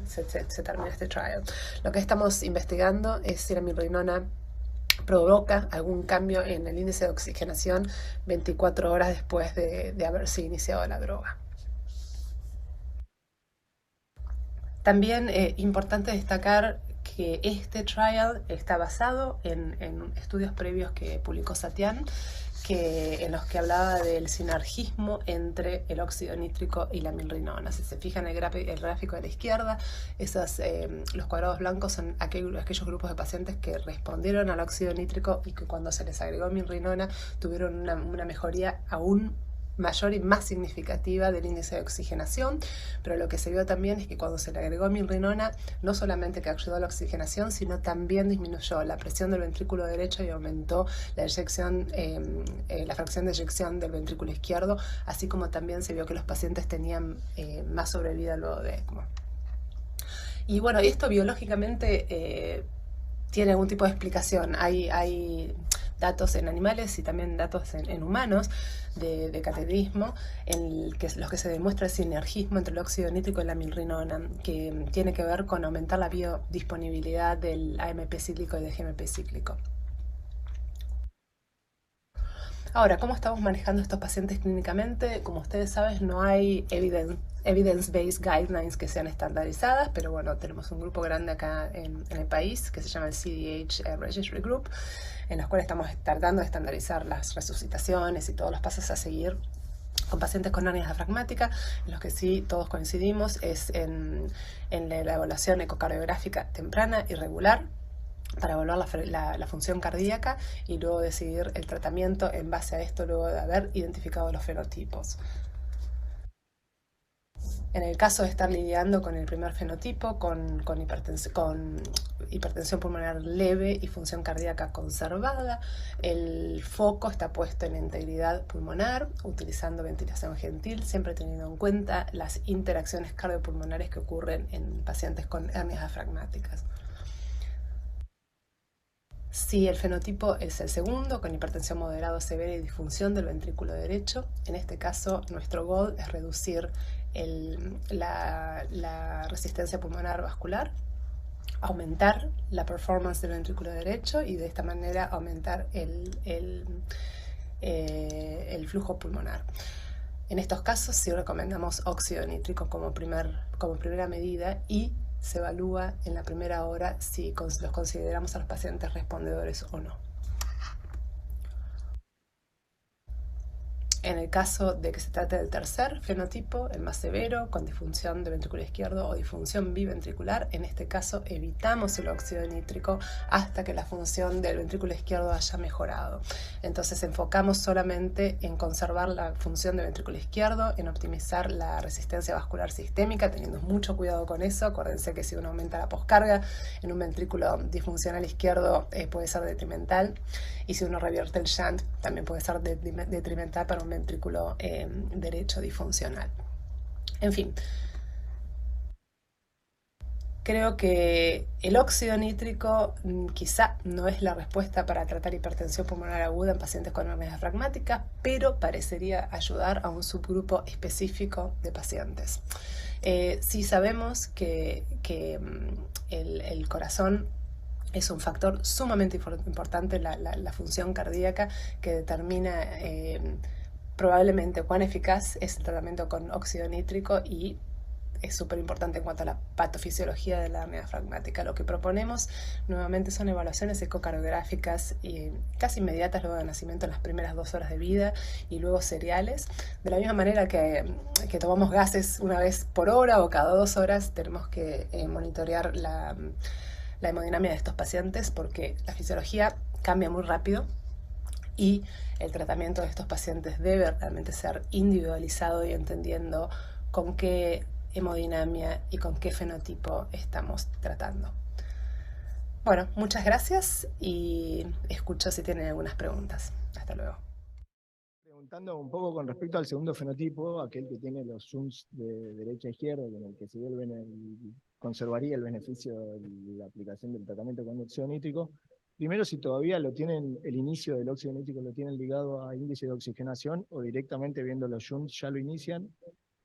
Speaker 5: este trial. Lo que estamos investigando es si la milrinona provoca algún cambio en el índice de oxigenación 24 horas después de haberse iniciado la droga. También importante destacar que este trial está basado en estudios previos que publicó Satyan, en los que hablaba del sinergismo entre el óxido nítrico y la milrinona. Si se fijan en el gráfico de la izquierda, los cuadrados blancos son aquellos grupos de pacientes que respondieron al óxido nítrico y que cuando se les agregó milrinona tuvieron una mejoría aún mayor y más significativa del índice de oxigenación. Pero lo que se vio también es que cuando se le agregó milrinona, no solamente que ayudó a la oxigenación, sino también disminuyó la presión del ventrículo derecho y aumentó la fracción de eyección del ventrículo izquierdo, así como también se vio que los pacientes tenían más sobrevida luego de ECMO. Y bueno, esto biológicamente tiene algún tipo de explicación. Hay datos en animales y también datos en humanos de cateterismo, en los que se demuestra el sinergismo entre el óxido nítrico y la milrinona, que tiene que ver con aumentar la biodisponibilidad del AMP cíclico y del GMP cíclico. Ahora, ¿cómo estamos manejando estos pacientes clínicamente? Como ustedes saben, no hay evidence-based guidelines que sean estandarizadas, pero bueno, tenemos un grupo grande acá en el país que se llama el CDH Registry Group, en los cuales estamos tratando de estandarizar las resucitaciones y todos los pasos a seguir con pacientes con hernias diafragmáticas. En los que sí todos coincidimos es en la evaluación ecocardiográfica temprana y regular, para evaluar la función cardíaca y luego decidir el tratamiento en base a esto, luego de haber identificado los fenotipos. En el caso de estar lidiando con el primer fenotipo, con hipertensión pulmonar leve y función cardíaca conservada, el foco está puesto en la integridad pulmonar, utilizando ventilación gentil, siempre teniendo en cuenta las interacciones cardiopulmonares que ocurren en pacientes con hernias diafragmáticas. Si el fenotipo es el segundo, con hipertensión moderada o severa y disfunción del ventrículo derecho, en este caso nuestro goal es reducir la resistencia pulmonar vascular, aumentar la performance del ventrículo derecho y de esta manera aumentar el flujo pulmonar. En estos casos sí recomendamos óxido nítrico como primera medida, y se evalúa en la primera hora si los consideramos a los pacientes respondedores o no. En el caso de que se trate del tercer fenotipo, el más severo, con disfunción del ventrículo izquierdo o disfunción biventricular, en este caso evitamos el óxido nítrico hasta que la función del ventrículo izquierdo haya mejorado. Entonces enfocamos solamente en conservar la función del ventrículo izquierdo, en optimizar la resistencia vascular sistémica, teniendo mucho cuidado con eso. Acuérdense que si uno aumenta la poscarga en un ventrículo disfuncional izquierdo puede ser detrimental, y si uno revierte el shunt también puede ser detrimental para un ventrículo derecho disfuncional. En fin, creo que el óxido nítrico quizá no es la respuesta para tratar hipertensión pulmonar aguda en pacientes con hernias diafragmáticas, pero parecería ayudar a un subgrupo específico de pacientes. Sí sabemos que el corazón es un factor sumamente importante, la función cardíaca, que determina probablemente cuán eficaz es el tratamiento con óxido nítrico y es súper importante en cuanto a la patofisiología de la hernia diafragmática. Lo que proponemos nuevamente son evaluaciones ecocardiográficas y casi inmediatas luego del nacimiento en las primeras 2 horas de vida y luego seriales. De la misma manera que tomamos gases una vez por hora o cada 2 horas, tenemos que monitorear la hemodinamia de estos pacientes porque la fisiología cambia muy rápido y el tratamiento de estos pacientes debe realmente ser individualizado y entendiendo con qué hemodinamia y con qué fenotipo estamos tratando. Bueno, muchas gracias y escucho si tienen algunas preguntas. Hasta luego.
Speaker 6: Preguntando un poco con respecto al segundo fenotipo, aquel que tiene los zooms de derecha a izquierda, con el que se conservaría el beneficio de la aplicación del tratamiento con óxido nítrico. Primero, si todavía lo tienen, el inicio del óxido nítrico lo tienen ligado a índice de oxigenación o directamente viendo los zooms ya lo inician.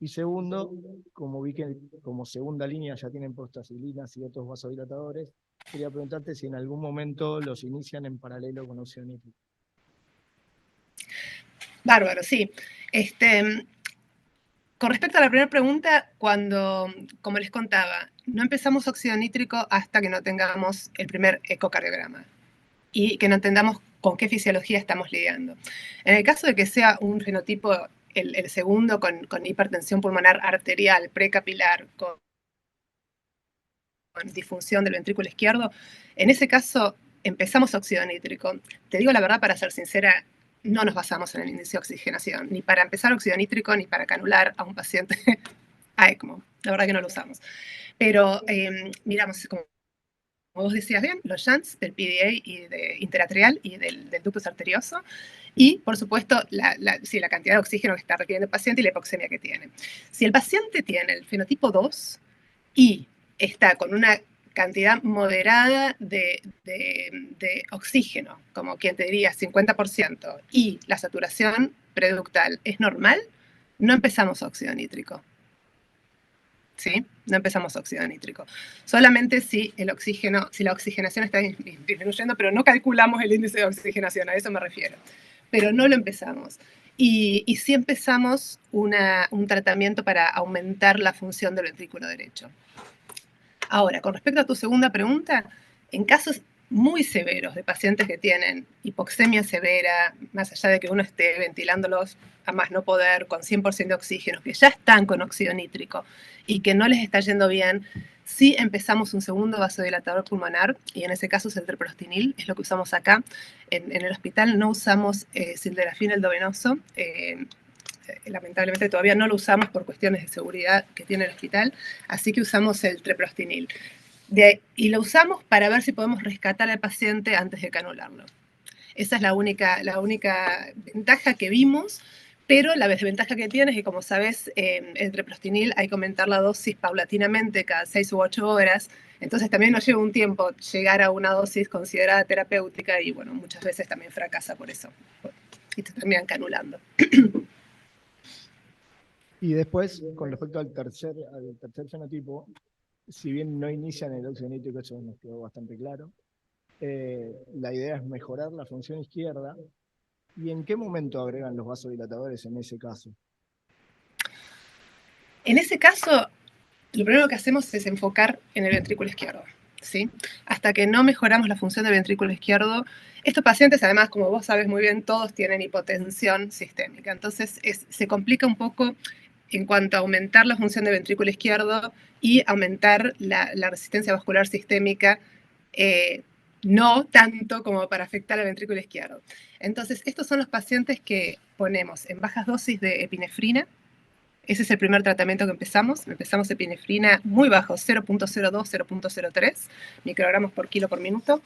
Speaker 6: Y segundo, como vi que como segunda línea ya tienen prostaglandinas y otros vasodilatadores, quería preguntarte si en algún momento los inician en paralelo con óxido nítrico.
Speaker 5: Bárbaro, sí. Con respecto a la primera pregunta, como les contaba, no empezamos óxido nítrico hasta que no tengamos el primer ecocardiograma y que no entendamos con qué fisiología estamos lidiando. En el caso de que sea un fenotipo, el segundo con hipertensión pulmonar arterial precapilar, con disfunción del ventrículo izquierdo, en ese caso empezamos óxido nítrico. Te digo la verdad, para ser sincera, no nos basamos en el índice de oxigenación, ni para empezar óxido nítrico, ni para canular a un paciente a ECMO. La verdad que no lo usamos. Pero miramos, como vos decías bien, los shunts del PDA y de interatrial y del ductus arterioso, y, por supuesto, la cantidad de oxígeno que está requiriendo el paciente y la hipoxemia que tiene. Si el paciente tiene el fenotipo 2 y está con una cantidad moderada de oxígeno, como quien te diría 50%, y la saturación preductal es normal, no empezamos óxido nítrico. ¿Sí? No empezamos óxido nítrico. Solamente si la oxigenación está disminuyendo, pero no calculamos el índice de oxigenación, a eso me refiero. Pero no lo empezamos. Y sí empezamos un tratamiento para aumentar la función del ventrículo derecho. Ahora, con respecto a tu segunda pregunta, en casos muy severos de pacientes que tienen hipoxemia severa, más allá de que uno esté ventilándolos a más no poder, con 100% de oxígeno, que ya están con óxido nítrico y que no les está yendo bien, sí empezamos un segundo vasodilatador pulmonar, y en ese caso es el treprostinil, es lo que usamos acá. En el hospital no usamos sildenafil endovenoso, lamentablemente todavía no lo usamos por cuestiones de seguridad que tiene el hospital, así que usamos el treprostinil. Y lo usamos para ver si podemos rescatar al paciente antes de canularlo. Esa es la única ventaja que vimos, pero la desventaja que tiene es que, como sabes, el treprostinil hay que aumentar la dosis paulatinamente cada 6 u 8 horas, entonces también nos lleva un tiempo llegar a una dosis considerada terapéutica y, bueno, muchas veces también fracasa por eso, y te terminan canulando.
Speaker 6: Y después, con respecto al tercer fenotipo, si bien no inician el óxido nítrico, eso nos quedó bastante claro, la idea es mejorar la función izquierda. ¿Y en qué momento agregan los vasodilatadores en ese caso?
Speaker 5: En ese caso, lo primero que hacemos es enfocar en el ventrículo izquierdo, ¿sí? Hasta que no mejoramos la función del ventrículo izquierdo, estos pacientes, además, como vos sabes muy bien, todos tienen hipotensión sistémica. Entonces, se complica un poco en cuanto a aumentar la función del ventrículo izquierdo y aumentar la resistencia vascular sistémica, no tanto como para afectar al ventrículo izquierdo. Entonces, estos son los pacientes que ponemos en bajas dosis de epinefrina. Ese es el primer tratamiento que empezamos. Empezamos epinefrina muy bajo, 0.02, 0.03 microgramos por kilo por minuto.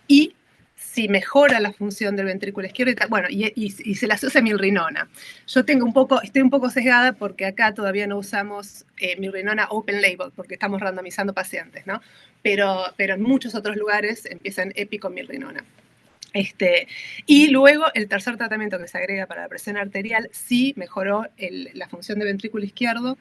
Speaker 5: Y si mejora la función del ventrículo izquierdo, bueno, y se le asocia milrinona. Yo estoy un poco sesgada porque acá todavía no usamos milrinona open label, porque estamos randomizando pacientes, ¿no? Pero en muchos otros lugares empiezan epi con milrinona. Y luego el tercer tratamiento que se agrega para la presión arterial, sí mejoró la función del ventrículo izquierdo,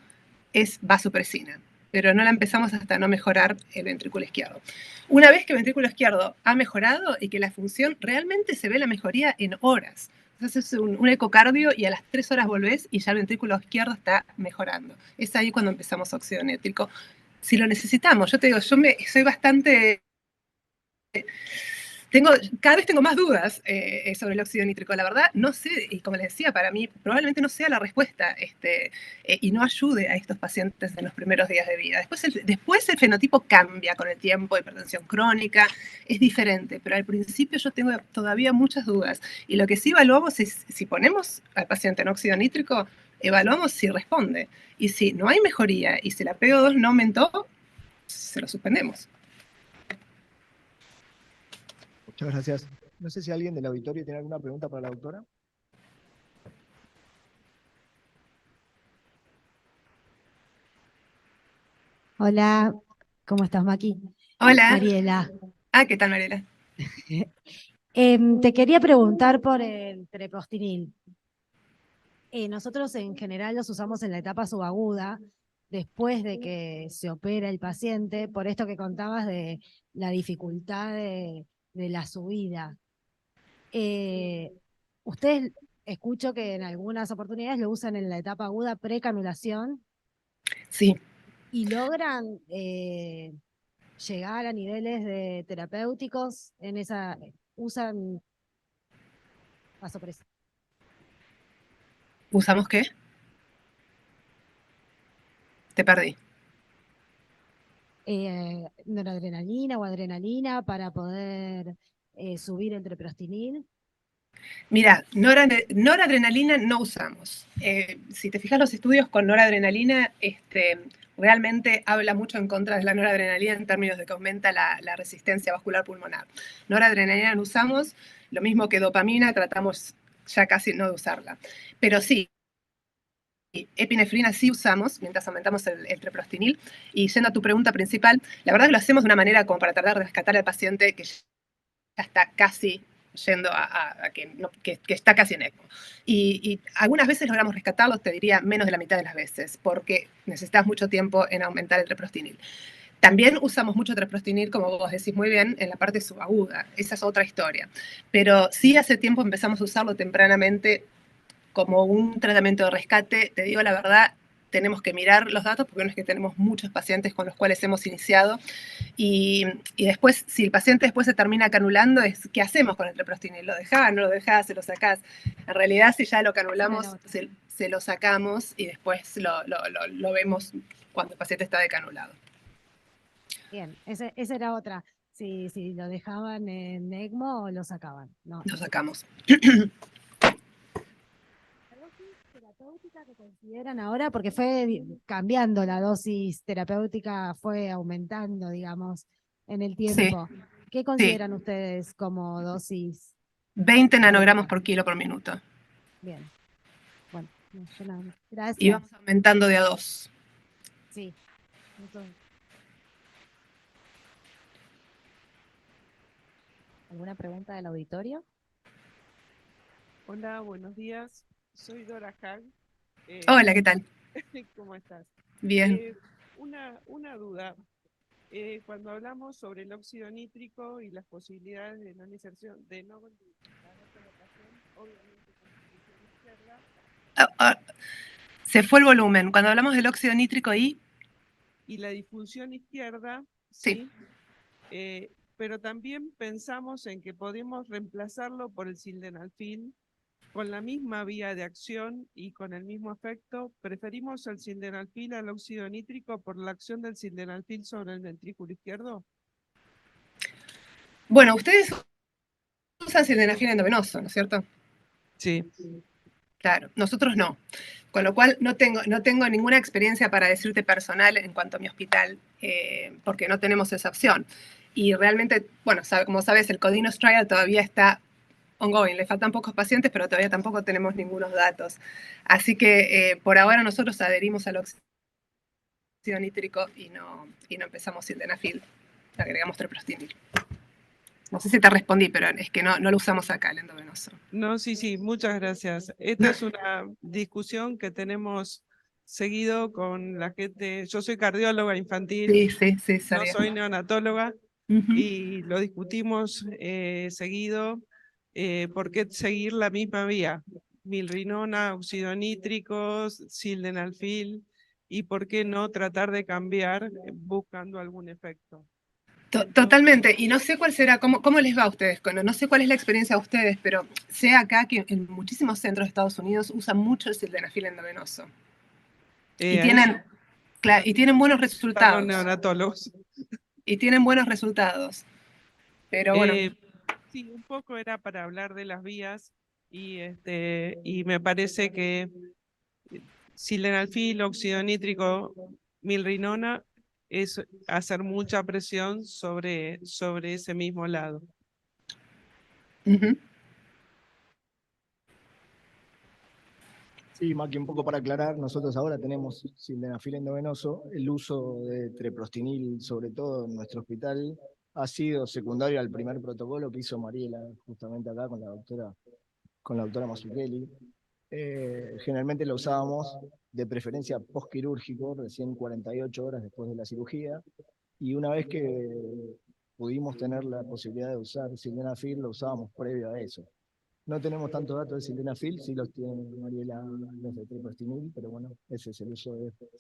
Speaker 5: es vasopresina, pero no la empezamos hasta no mejorar el ventrículo izquierdo. Una vez que el ventrículo izquierdo ha mejorado y que la función realmente se ve la mejoría en horas, o haces un ecocardio y a las 3 horas volvés y ya el ventrículo izquierdo está mejorando. Es ahí cuando empezamos óxido nítrico. Si lo necesitamos, yo te digo, soy bastante... Cada vez tengo más dudas sobre el óxido nítrico. La verdad, no sé, y como les decía, para mí probablemente no sea la respuesta y no ayude a estos pacientes en los primeros días de vida. Después el fenotipo cambia con el tiempo, hipertensión crónica, es diferente, pero al principio yo tengo todavía muchas dudas. Y lo que sí evaluamos es, si ponemos al paciente en óxido nítrico, evaluamos si responde. Y si no hay mejoría y si la PO2 no aumentó, se lo suspendemos.
Speaker 6: Muchas gracias. No sé si alguien del auditorio tiene alguna pregunta para la doctora.
Speaker 7: Hola, ¿cómo estás, Maki?
Speaker 5: Hola.
Speaker 7: Mariela.
Speaker 5: ¿Qué tal, Mariela?
Speaker 7: Te quería preguntar por el treprostinil. Nosotros en general los usamos en la etapa subaguda, después de que se opera el paciente, por esto que contabas de la dificultad de la subida. Ustedes, escucho que en algunas oportunidades lo usan en la etapa aguda precanulación.
Speaker 5: Sí.
Speaker 7: ¿Y logran llegar a niveles de terapéuticos en esa, usan vasopresina?
Speaker 5: ¿Usamos qué? Te perdí.
Speaker 7: Noradrenalina o adrenalina para poder subir el treprostinil.
Speaker 5: Mira, noradrenalina no usamos. Si te fijas los estudios con noradrenalina, realmente habla mucho en contra de la noradrenalina en términos de que aumenta la resistencia vascular pulmonar. Noradrenalina no usamos, lo mismo que dopamina, tratamos ya casi no de usarla. Pero sí, epinefrina sí usamos mientras aumentamos el treprostinil. Y yendo a tu pregunta principal, la verdad que lo hacemos de una manera como para tratar de rescatar al paciente que ya está casi yendo que está casi en ECMO. Y algunas veces logramos rescatarlos, te diría menos de la mitad de las veces, porque necesitas mucho tiempo en aumentar el treprostinil. También usamos mucho treprostinil, como vos decís muy bien, en la parte subaguda. Esa es otra historia. Pero sí hace tiempo empezamos a usarlo tempranamente como un tratamiento de rescate. Te digo la verdad, tenemos que mirar los datos porque no es que tenemos muchos pacientes con los cuales hemos iniciado. Y después, si el paciente después se termina canulando, es ¿qué hacemos con el treprostinil? ¿Lo dejás, no lo dejás, se lo sacás? En realidad, si ya lo canulamos, se lo sacamos y después lo vemos cuando el paciente está decanulado.
Speaker 7: Bien, esa era otra. Si lo dejaban en ECMO o lo sacaban. No,
Speaker 5: lo sacamos.
Speaker 7: ¿La dosis terapéutica que consideran ahora? Porque fue cambiando la dosis terapéutica, fue aumentando, digamos, en el tiempo. Sí. ¿Qué consideran ustedes como dosis?
Speaker 5: 20 nanogramos por kilo por minuto.
Speaker 7: Bien. Bueno, gracias.
Speaker 5: Y vamos aumentando de a 2.
Speaker 7: Sí. Entonces, ¿alguna pregunta del auditorio?
Speaker 8: Hola, buenos días. Soy Dora Hag.
Speaker 5: Hola, ¿qué tal?
Speaker 8: ¿Cómo estás?
Speaker 5: Bien.
Speaker 8: Una duda. Cuando hablamos sobre el óxido nítrico y las posibilidades de no inserción, de no obviamente con difusión izquierda.
Speaker 5: Se fue el volumen. Cuando hablamos del óxido nítrico y
Speaker 8: la difusión izquierda,
Speaker 5: sí.
Speaker 8: Pero también pensamos en que podemos reemplazarlo por el sildenafil con la misma vía de acción y con el mismo efecto. ¿Preferimos el sildenafil al óxido nítrico por la acción del sildenafil sobre el ventrículo izquierdo?
Speaker 5: Bueno, ustedes usan sildenafil endovenoso, ¿no es cierto?
Speaker 8: Sí.
Speaker 5: Claro, nosotros no. Con lo cual no tengo ninguna experiencia para decirte personal en cuanto a mi hospital, porque no tenemos esa opción. Y realmente, bueno, como sabes, el Codinos Trial todavía está ongoing, le faltan pocos pacientes, pero todavía tampoco tenemos ningunos datos. Así que por ahora nosotros adherimos al óxido nítrico y no empezamos sildenafil, agregamos treprostinil. No sé si te respondí, pero es que no lo usamos acá, el endovenoso.
Speaker 8: No, sí, muchas gracias. Esta es una discusión que tenemos seguido con la gente. Yo soy cardióloga infantil,
Speaker 5: sí,
Speaker 8: no soy neonatóloga, y lo discutimos seguido. ¿por qué seguir la misma vía? Milrinona, óxido nítrico, sildenafil, y por qué no tratar de cambiar buscando algún efecto.
Speaker 5: Totalmente, y no sé cuál será, cómo les va a ustedes, no sé cuál es la experiencia de ustedes, pero sé acá que en muchísimos centros de Estados Unidos usan mucho el sildenafil endovenoso. Y tienen, claro, y tienen buenos resultados.
Speaker 8: Los neonatólogos.
Speaker 5: Y tienen buenos resultados. Pero bueno.
Speaker 8: Sí, un poco era para hablar de las vías y me parece que sildenafil, óxido nítrico, milrinona es hacer mucha presión sobre ese mismo lado.
Speaker 6: Sí, Maki, un poco para aclarar, nosotros ahora tenemos sildenafil endovenoso. El uso de treprostinil, sobre todo en nuestro hospital, ha sido secundario al primer protocolo que hizo Mariela, justamente acá con la doctora Mazzucchelli. Generalmente lo usábamos de preferencia postquirúrgico, recién 48 horas después de la cirugía, y una vez que pudimos tener la posibilidad de usar sildenafil, lo usábamos previo a eso. No tenemos tantos datos de sildenafil, sí los tiene Mariela, los de treprostinil, pero bueno, ese es el uso,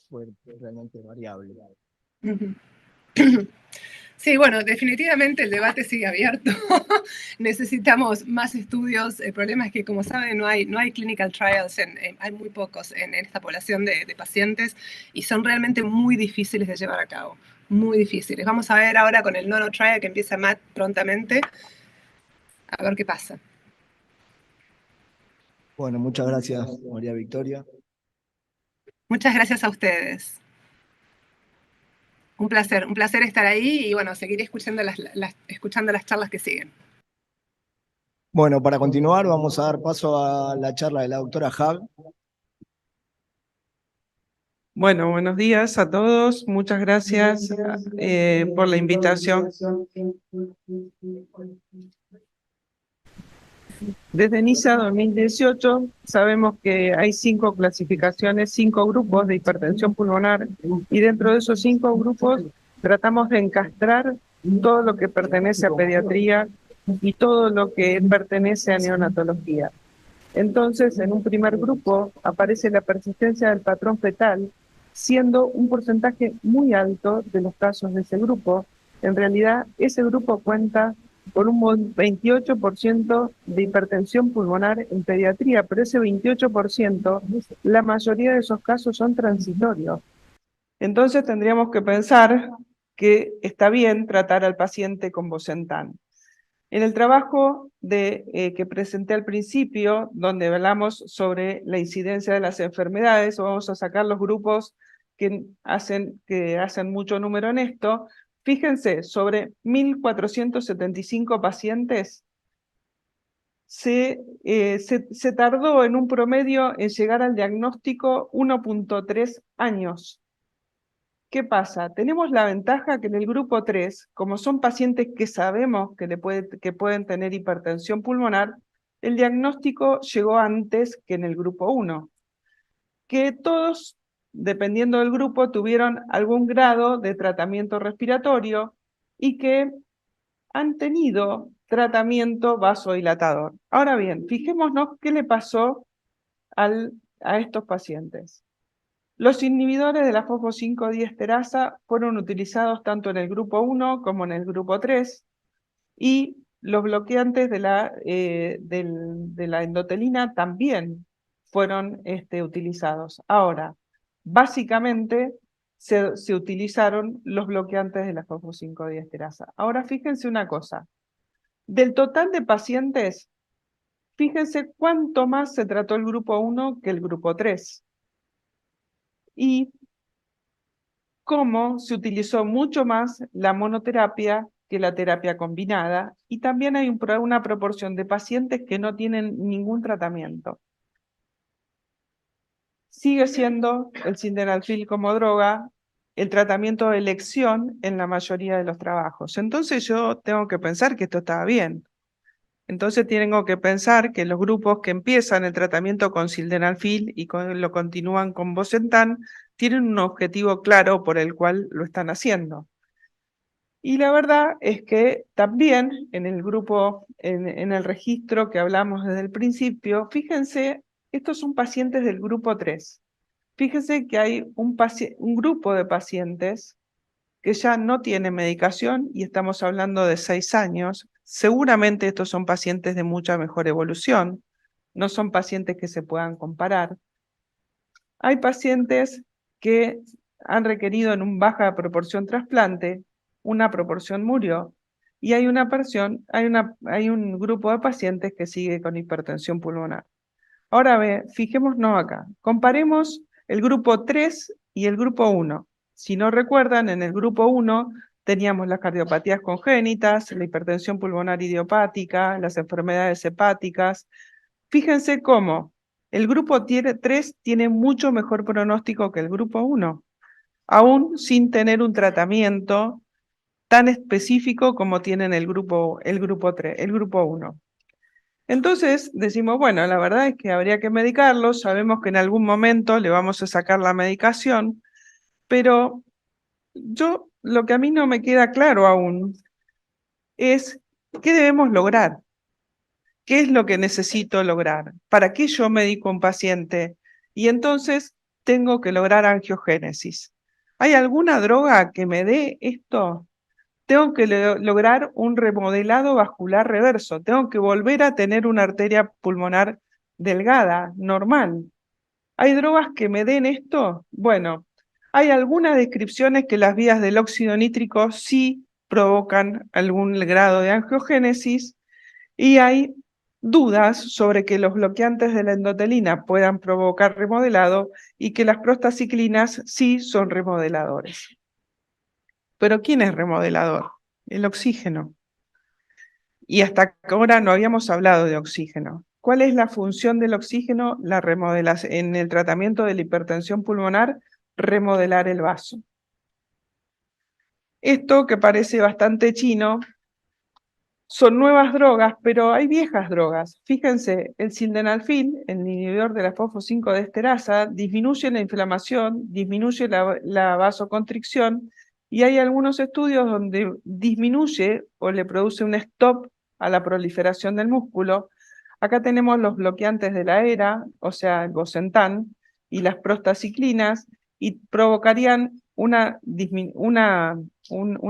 Speaker 6: fue realmente variable.
Speaker 5: Sí, bueno, definitivamente el debate sigue abierto. Necesitamos más estudios. El problema es que, como saben, no hay clinical trials, hay muy pocos en esta población de pacientes y son realmente muy difíciles de llevar a cabo. Muy difíciles. Vamos a ver ahora con el Nono Trial que empieza Matt prontamente, a ver qué pasa.
Speaker 6: Bueno, muchas gracias, María Victoria.
Speaker 5: Muchas gracias a ustedes. Un placer estar ahí y bueno, seguiré escuchando las charlas que siguen.
Speaker 6: Bueno, para continuar vamos a dar paso a la charla de la doctora Hag.
Speaker 8: Bueno, buenos días a todos. Muchas gracias por la invitación. Desde NISA 2018 sabemos que hay 5 clasificaciones, 5 grupos de hipertensión pulmonar, y dentro de esos 5 grupos tratamos de encastrar todo lo que pertenece a pediatría y todo lo que pertenece a neonatología. Entonces, en un primer grupo aparece la persistencia del patrón fetal, siendo un porcentaje muy alto de los casos de ese grupo. En realidad, ese grupo cuenta con un 28% de hipertensión pulmonar en pediatría, pero ese 28%, la mayoría de esos casos son transitorios. Entonces tendríamos que pensar que está bien tratar al paciente con Bosentan. En el trabajo que presenté al principio, donde hablamos sobre la incidencia de las enfermedades, vamos a sacar los grupos que hacen mucho número en esto. Fíjense, sobre 1.475 pacientes se tardó en un promedio en llegar al diagnóstico 1.3 años. ¿Qué pasa? Tenemos la ventaja que en el grupo 3, como son pacientes que sabemos que pueden tener hipertensión pulmonar, el diagnóstico llegó antes que en el grupo 1. Que todos, dependiendo del grupo, tuvieron algún grado de tratamiento respiratorio y que han tenido tratamiento vasodilatador. Ahora bien, fijémonos qué le pasó a estos pacientes. Los inhibidores de la fosfo-5-diesterasa fueron utilizados tanto en el grupo 1 como en el grupo 3, y los bloqueantes de la endotelina también fueron utilizados. Ahora, básicamente se utilizaron los bloqueantes de la fosfo-5-diesterasa. Ahora fíjense una cosa, del total de pacientes, fíjense cuánto más se trató el grupo 1 que el grupo 3. Y cómo se utilizó mucho más la monoterapia que la terapia combinada, y también hay una proporción de pacientes que no tienen ningún tratamiento. Sigue siendo el sildenafil como droga el tratamiento de elección en la mayoría de los trabajos. Entonces yo tengo que pensar que esto estaba bien. Entonces tengo que pensar que los grupos que empiezan el tratamiento con sildenafil y lo continúan con Bosentan tienen un objetivo claro por el cual lo están haciendo. Y la verdad es que también en el grupo, en el registro que hablamos desde el principio, fíjense, estos son pacientes del grupo 3. Fíjense que hay un grupo de pacientes que ya no tienen medicación y estamos hablando de 6 años. Seguramente estos son pacientes de mucha mejor evolución, no son pacientes que se puedan comparar. Hay pacientes que han requerido en una baja proporción trasplante, una proporción murió, y hay un grupo de pacientes que sigue con hipertensión pulmonar. Ahora fijémonos acá, comparemos el grupo 3 y el grupo 1. Si no recuerdan, en el grupo 1 teníamos las cardiopatías congénitas, la hipertensión pulmonar idiopática, las enfermedades hepáticas. Fíjense cómo el grupo 3 tiene mucho mejor pronóstico que el grupo 1, aún sin tener un tratamiento tan específico como tienen el grupo 1. Entonces decimos, bueno, la verdad es que habría que medicarlos, sabemos que en algún momento le vamos a sacar la medicación, pero lo que a mí no me queda claro aún es qué debemos lograr. ¿Qué es lo que necesito lograr? ¿Para qué yo medico a un paciente? Y entonces tengo que lograr angiogénesis. ¿Hay alguna droga que me dé esto? Tengo que lograr un remodelado vascular reverso. Tengo que volver a tener una arteria pulmonar delgada, normal. ¿Hay drogas que me den esto? Bueno, hay algunas descripciones que las vías del óxido nítrico sí provocan algún grado de angiogénesis y hay dudas sobre que los bloqueantes de la endotelina puedan provocar remodelado y que las prostaciclinas sí son remodeladores. Pero ¿quién es remodelador? El oxígeno. Y hasta ahora no habíamos hablado de oxígeno. ¿Cuál es la función del oxígeno? En el tratamiento de la hipertensión pulmonar, remodelar el vaso. Esto que parece bastante chino, son nuevas drogas, pero hay viejas drogas. Fíjense, el sildenafil, el inhibidor de la fosfo-5-desterasa, disminuye la inflamación, disminuye la vasoconstricción, y hay algunos estudios donde disminuye o le produce un stop a la proliferación del músculo. Acá tenemos los bloqueantes de la ERA, o sea, el Bosentan, y las prostaciclinas, y provocarían un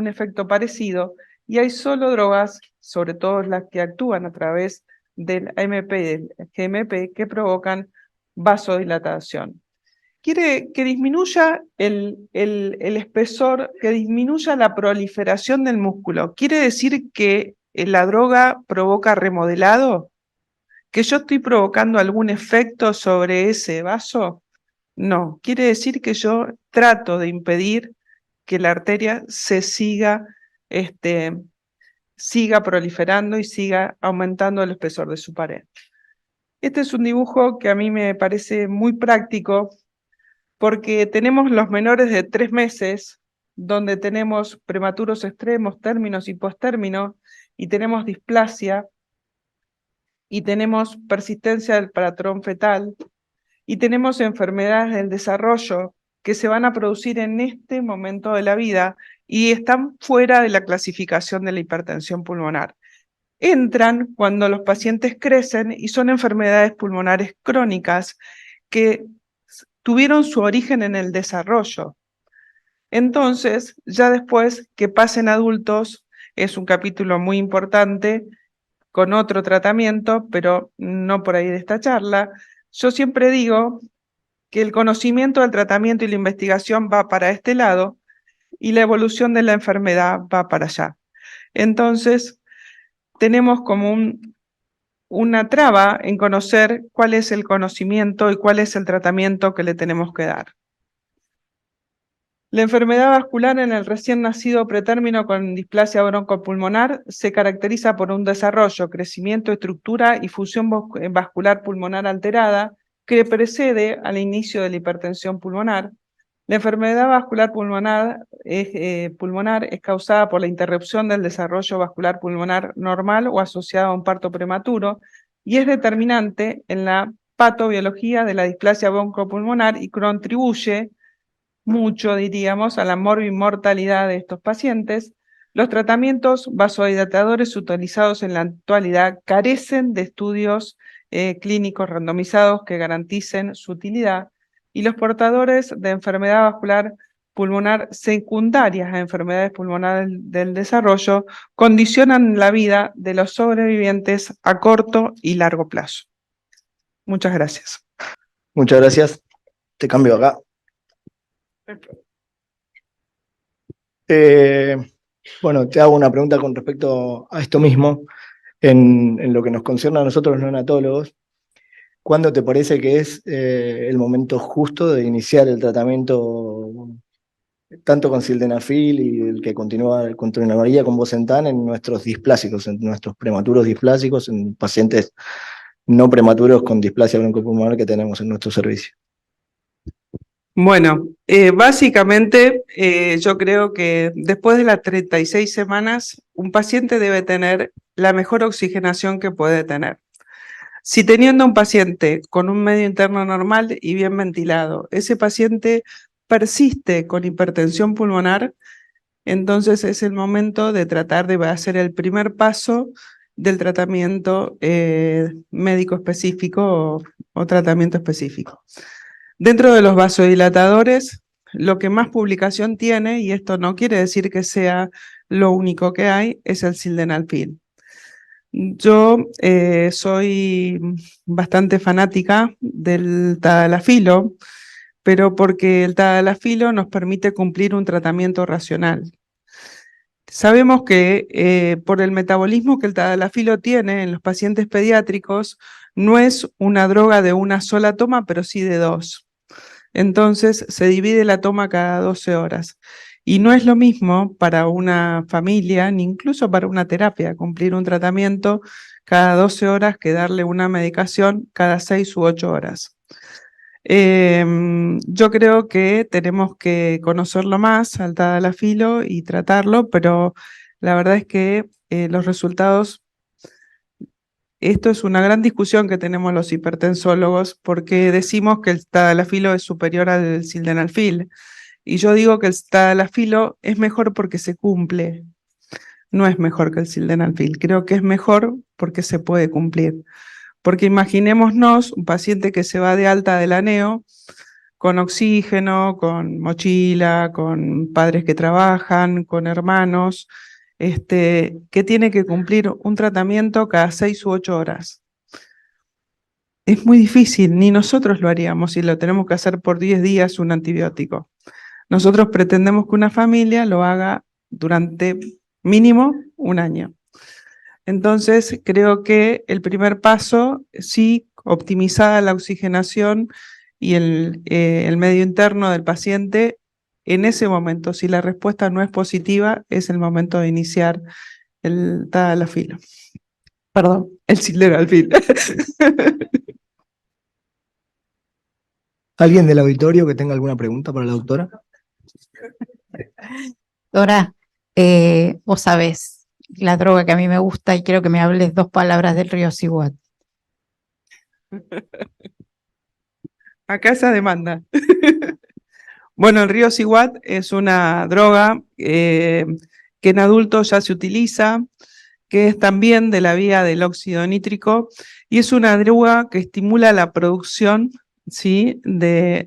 Speaker 8: efecto parecido. Y hay solo drogas, sobre todo las que actúan a través del AMP y del GMP, que provocan vasodilatación. Quiere que disminuya el espesor, que disminuya la proliferación del músculo. ¿Quiere decir que la droga provoca remodelado? ¿Que yo estoy provocando algún efecto sobre ese vaso? No, quiere decir que yo trato de impedir que la arteria se siga proliferando y siga aumentando el espesor de su pared. Este es un dibujo que a mí me parece muy práctico porque tenemos los menores de 3 meses, donde tenemos prematuros extremos, términos y postérminos, y tenemos displasia, y tenemos persistencia del patrón fetal, y tenemos enfermedades del desarrollo que se van a producir en este momento de la vida y están fuera de la clasificación de la hipertensión pulmonar. Entran cuando los pacientes crecen y son enfermedades pulmonares crónicas que tuvieron su origen en el desarrollo. Entonces, ya después que pasen adultos, es un capítulo muy importante con otro tratamiento, pero no por ahí de esta charla. Yo siempre digo que el conocimiento del tratamiento y la investigación va para este lado y la evolución de la enfermedad va para allá. Entonces, tenemos como una traba en conocer cuál es el conocimiento y cuál es el tratamiento que le tenemos que dar. La enfermedad vascular en el recién nacido pretérmino con displasia broncopulmonar se caracteriza por un desarrollo, crecimiento, estructura y función vascular pulmonar alterada que precede al inicio de la hipertensión pulmonar. La enfermedad vascular pulmonar es causada por la interrupción del desarrollo vascular pulmonar normal o asociado a un parto prematuro y es determinante en la patobiología de la displasia broncopulmonar y contribuye mucho, diríamos, a la morbimortalidad de estos pacientes, Los tratamientos vasodilatadores utilizados en la actualidad carecen de estudios clínicos randomizados que garanticen su utilidad, y los portadores de enfermedad vascular pulmonar secundarias a enfermedades pulmonares del desarrollo condicionan la vida de los sobrevivientes a corto y largo plazo. Muchas gracias.
Speaker 6: Muchas gracias. Te cambio acá. Bueno, te hago una pregunta con respecto a esto mismo. En lo que nos concierne a nosotros los neonatólogos, ¿cuándo te parece que es el momento justo de iniciar el tratamiento tanto con sildenafil y el que continuaría con Bosentan en nuestros displásicos, en nuestros prematuros displásicos, en pacientes no prematuros con displasia broncopulmonar que tenemos en nuestro servicio?
Speaker 8: Bueno, básicamente yo creo que después de las 36 semanas un paciente debe tener la mejor oxigenación que puede tener. Si teniendo un paciente con un medio interno normal y bien ventilado, ese paciente persiste con hipertensión pulmonar, entonces es el momento de tratar de hacer el primer paso del tratamiento médico específico o tratamiento específico. Dentro de los vasodilatadores, lo que más publicación tiene, y esto no quiere decir que sea lo único que hay, es el sildenafil. Yo soy bastante fanática del tadalafilo, pero porque el tadalafilo nos permite cumplir un tratamiento racional. Sabemos que por el metabolismo que el tadalafilo tiene en los pacientes pediátricos, no es una droga de una sola toma, pero sí de dos. Entonces se divide la toma cada 12 horas. Y no es lo mismo para una familia, ni incluso para una terapia, cumplir un tratamiento cada 12 horas que darle una medicación cada 6 u 8 horas. Yo creo que tenemos que conocerlo más al tadalafilo y tratarlo, pero la verdad es que los resultados, esto es una gran discusión que tenemos los hipertensólogos, porque decimos que el tadalafilo es superior al sildenafil, y yo digo que el tadalafilo es mejor porque se cumple, no es mejor que el sildenafil, creo que es mejor porque se puede cumplir. Porque imaginémonos un paciente que se va de alta de la neo con oxígeno, con mochila, con padres que trabajan, con hermanos, que tiene que cumplir un tratamiento cada 6 u 8 horas. Es muy difícil, ni nosotros lo haríamos si lo tenemos que hacer por 10 días un antibiótico. Nosotros pretendemos que una familia lo haga durante mínimo un año. Entonces, creo que el primer paso, sí, optimizada la oxigenación y el medio interno del paciente, en ese momento, si la respuesta no es positiva, es el momento de iniciar el tadalafilo. Perdón, el sildenafil.
Speaker 6: ¿Alguien del auditorio que tenga alguna pregunta para la doctora?
Speaker 4: Doctora, vos sabés la droga que a mí me gusta y quiero que me hables 2 palabras del riociguat.
Speaker 8: Acá esa demanda. Bueno, el riociguat es una droga que en adultos ya se utiliza, que es también de la vía del óxido nítrico, y es una droga que estimula la producción, ¿sí?, de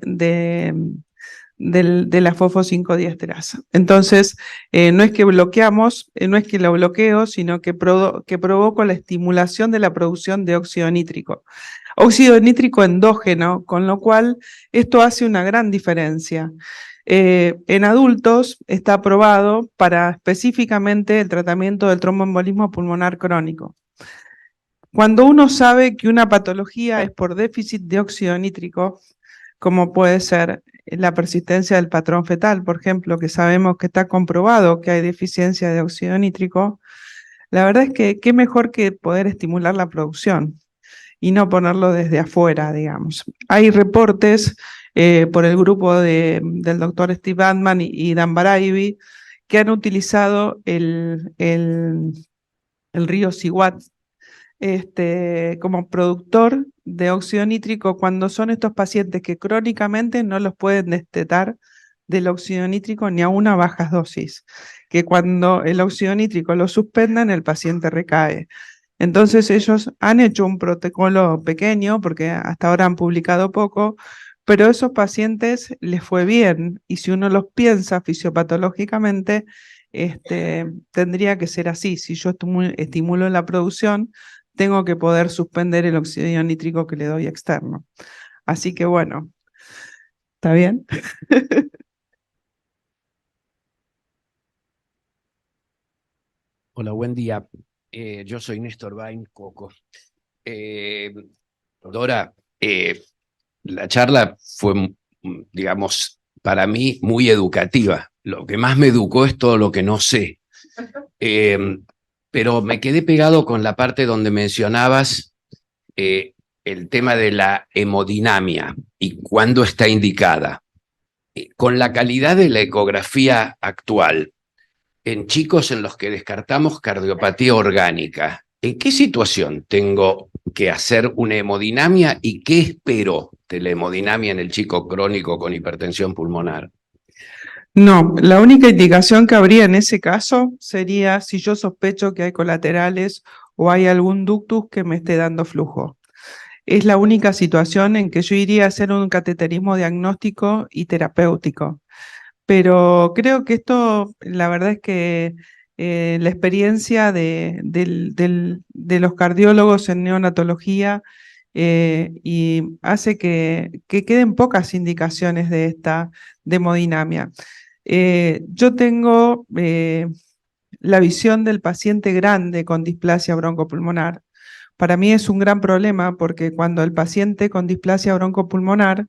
Speaker 8: la fosfo-5-diesterasa. Entonces, no es que bloqueamos, no es que lo bloqueo, sino que provoco la estimulación de la producción de óxido nítrico. Óxido nítrico endógeno, con lo cual esto hace una gran diferencia. En adultos está aprobado para específicamente el tratamiento del tromboembolismo pulmonar crónico. Cuando uno sabe que una patología es por déficit de óxido nítrico, como puede ser la persistencia del patrón fetal, por ejemplo, que sabemos que está comprobado que hay deficiencia de óxido nítrico, la verdad es que qué mejor que poder estimular la producción y no ponerlo desde afuera, digamos. Hay reportes por el grupo del doctor Steve Batman y Dan Baraibi que han utilizado el riociguat como productor de óxido nítrico cuando son estos pacientes que crónicamente no los pueden destetar
Speaker 9: del óxido nítrico ni aún a bajas dosis, que cuando el óxido nítrico lo suspendan, el paciente recae. Entonces ellos han hecho un protocolo pequeño, porque hasta ahora han publicado poco, pero a esos pacientes les fue bien, y si uno los piensa fisiopatológicamente, tendría que ser así. Si yo estimulo la producción, tengo que poder suspender el óxido nítrico que le doy externo. Así que bueno, ¿está bien?
Speaker 10: Hola, buen día. Yo soy Néstor Bain Coco. Dora, la charla fue, digamos, para mí muy educativa. Lo que más me educó es todo lo que no sé. Pero me quedé pegado con la parte donde mencionabas el tema de la hemodinamia y cuándo está indicada. Con la calidad de la ecografía actual, en chicos en los que descartamos cardiopatía orgánica, ¿en qué situación tengo que hacer una hemodinamia y qué espero de la hemodinamia en el chico crónico con hipertensión pulmonar?
Speaker 9: No, la única indicación que habría en ese caso sería si yo sospecho que hay colaterales o hay algún ductus que me esté dando flujo. Es la única situación en que yo iría a hacer un cateterismo diagnóstico y terapéutico. Pero creo que esto, la verdad es que la experiencia de los cardiólogos en neonatología y hace que queden pocas indicaciones de esta hemodinamia. Yo tengo la visión del paciente grande con displasia broncopulmonar. Para mí es un gran problema porque cuando el paciente con displasia broncopulmonar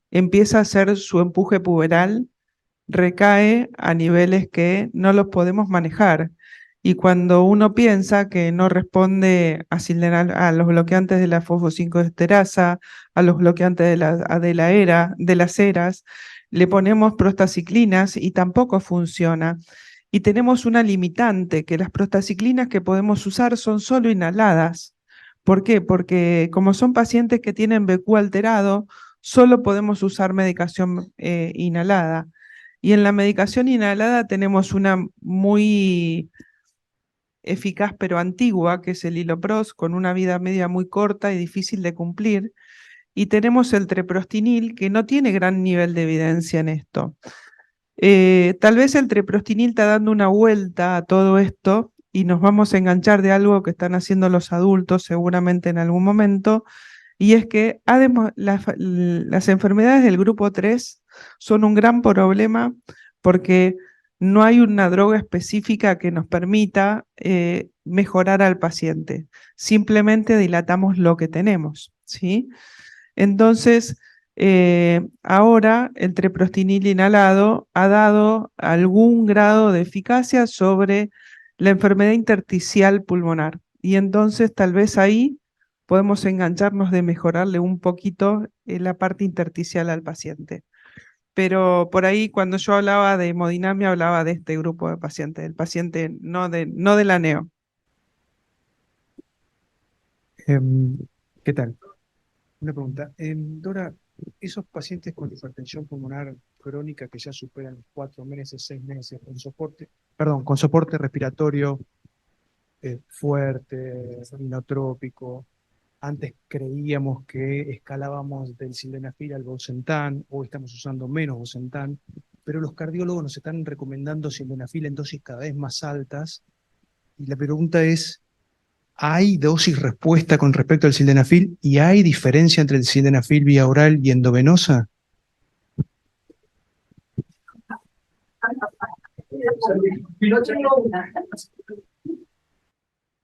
Speaker 9: empieza a hacer su empuje puberal, recae a niveles que no los podemos manejar. Y cuando uno piensa que no responde a los bloqueantes de la fosfo-5-esterasa, a los bloqueantes de las eras, le ponemos prostaciclinas y tampoco funciona. Y tenemos una limitante, que las prostaciclinas que podemos usar son solo inhaladas. ¿Por qué? Porque como son pacientes que tienen BQ alterado, solo podemos usar medicación inhalada. Y en la medicación inhalada tenemos una muy eficaz pero antigua, que es el Hilopros, con una vida media muy corta y difícil de cumplir. Y tenemos el treprostinil, que no tiene gran nivel de evidencia en esto. Tal vez el treprostinil está dando una vuelta a todo esto y nos vamos a enganchar de algo que están haciendo los adultos seguramente en algún momento, y es que además las enfermedades del grupo 3 son un gran problema porque no hay una droga específica que nos permita mejorar al paciente. Simplemente dilatamos lo que tenemos, ¿sí? Entonces, ahora el treprostinil inhalado ha dado algún grado de eficacia sobre la enfermedad intersticial pulmonar. Y entonces tal vez ahí podemos engancharnos de mejorarle un poquito la parte intersticial al paciente. Pero por ahí cuando yo hablaba de hemodinamia hablaba de este grupo de pacientes, del paciente no de la neo.
Speaker 11: ¿Qué tal? Una pregunta. Dora, esos pacientes con hipertensión pulmonar crónica que ya superan los 4 meses, 6 meses, con soporte respiratorio fuerte, inotrópico, antes creíamos que escalábamos del sildenafil al Bosentan, hoy estamos usando menos Bosentan, pero los cardiólogos nos están recomendando sildenafil en dosis cada vez más altas, y la pregunta es, ¿hay dosis respuesta con respecto al sildenafil y hay diferencia entre el sildenafil vía oral y endovenosa?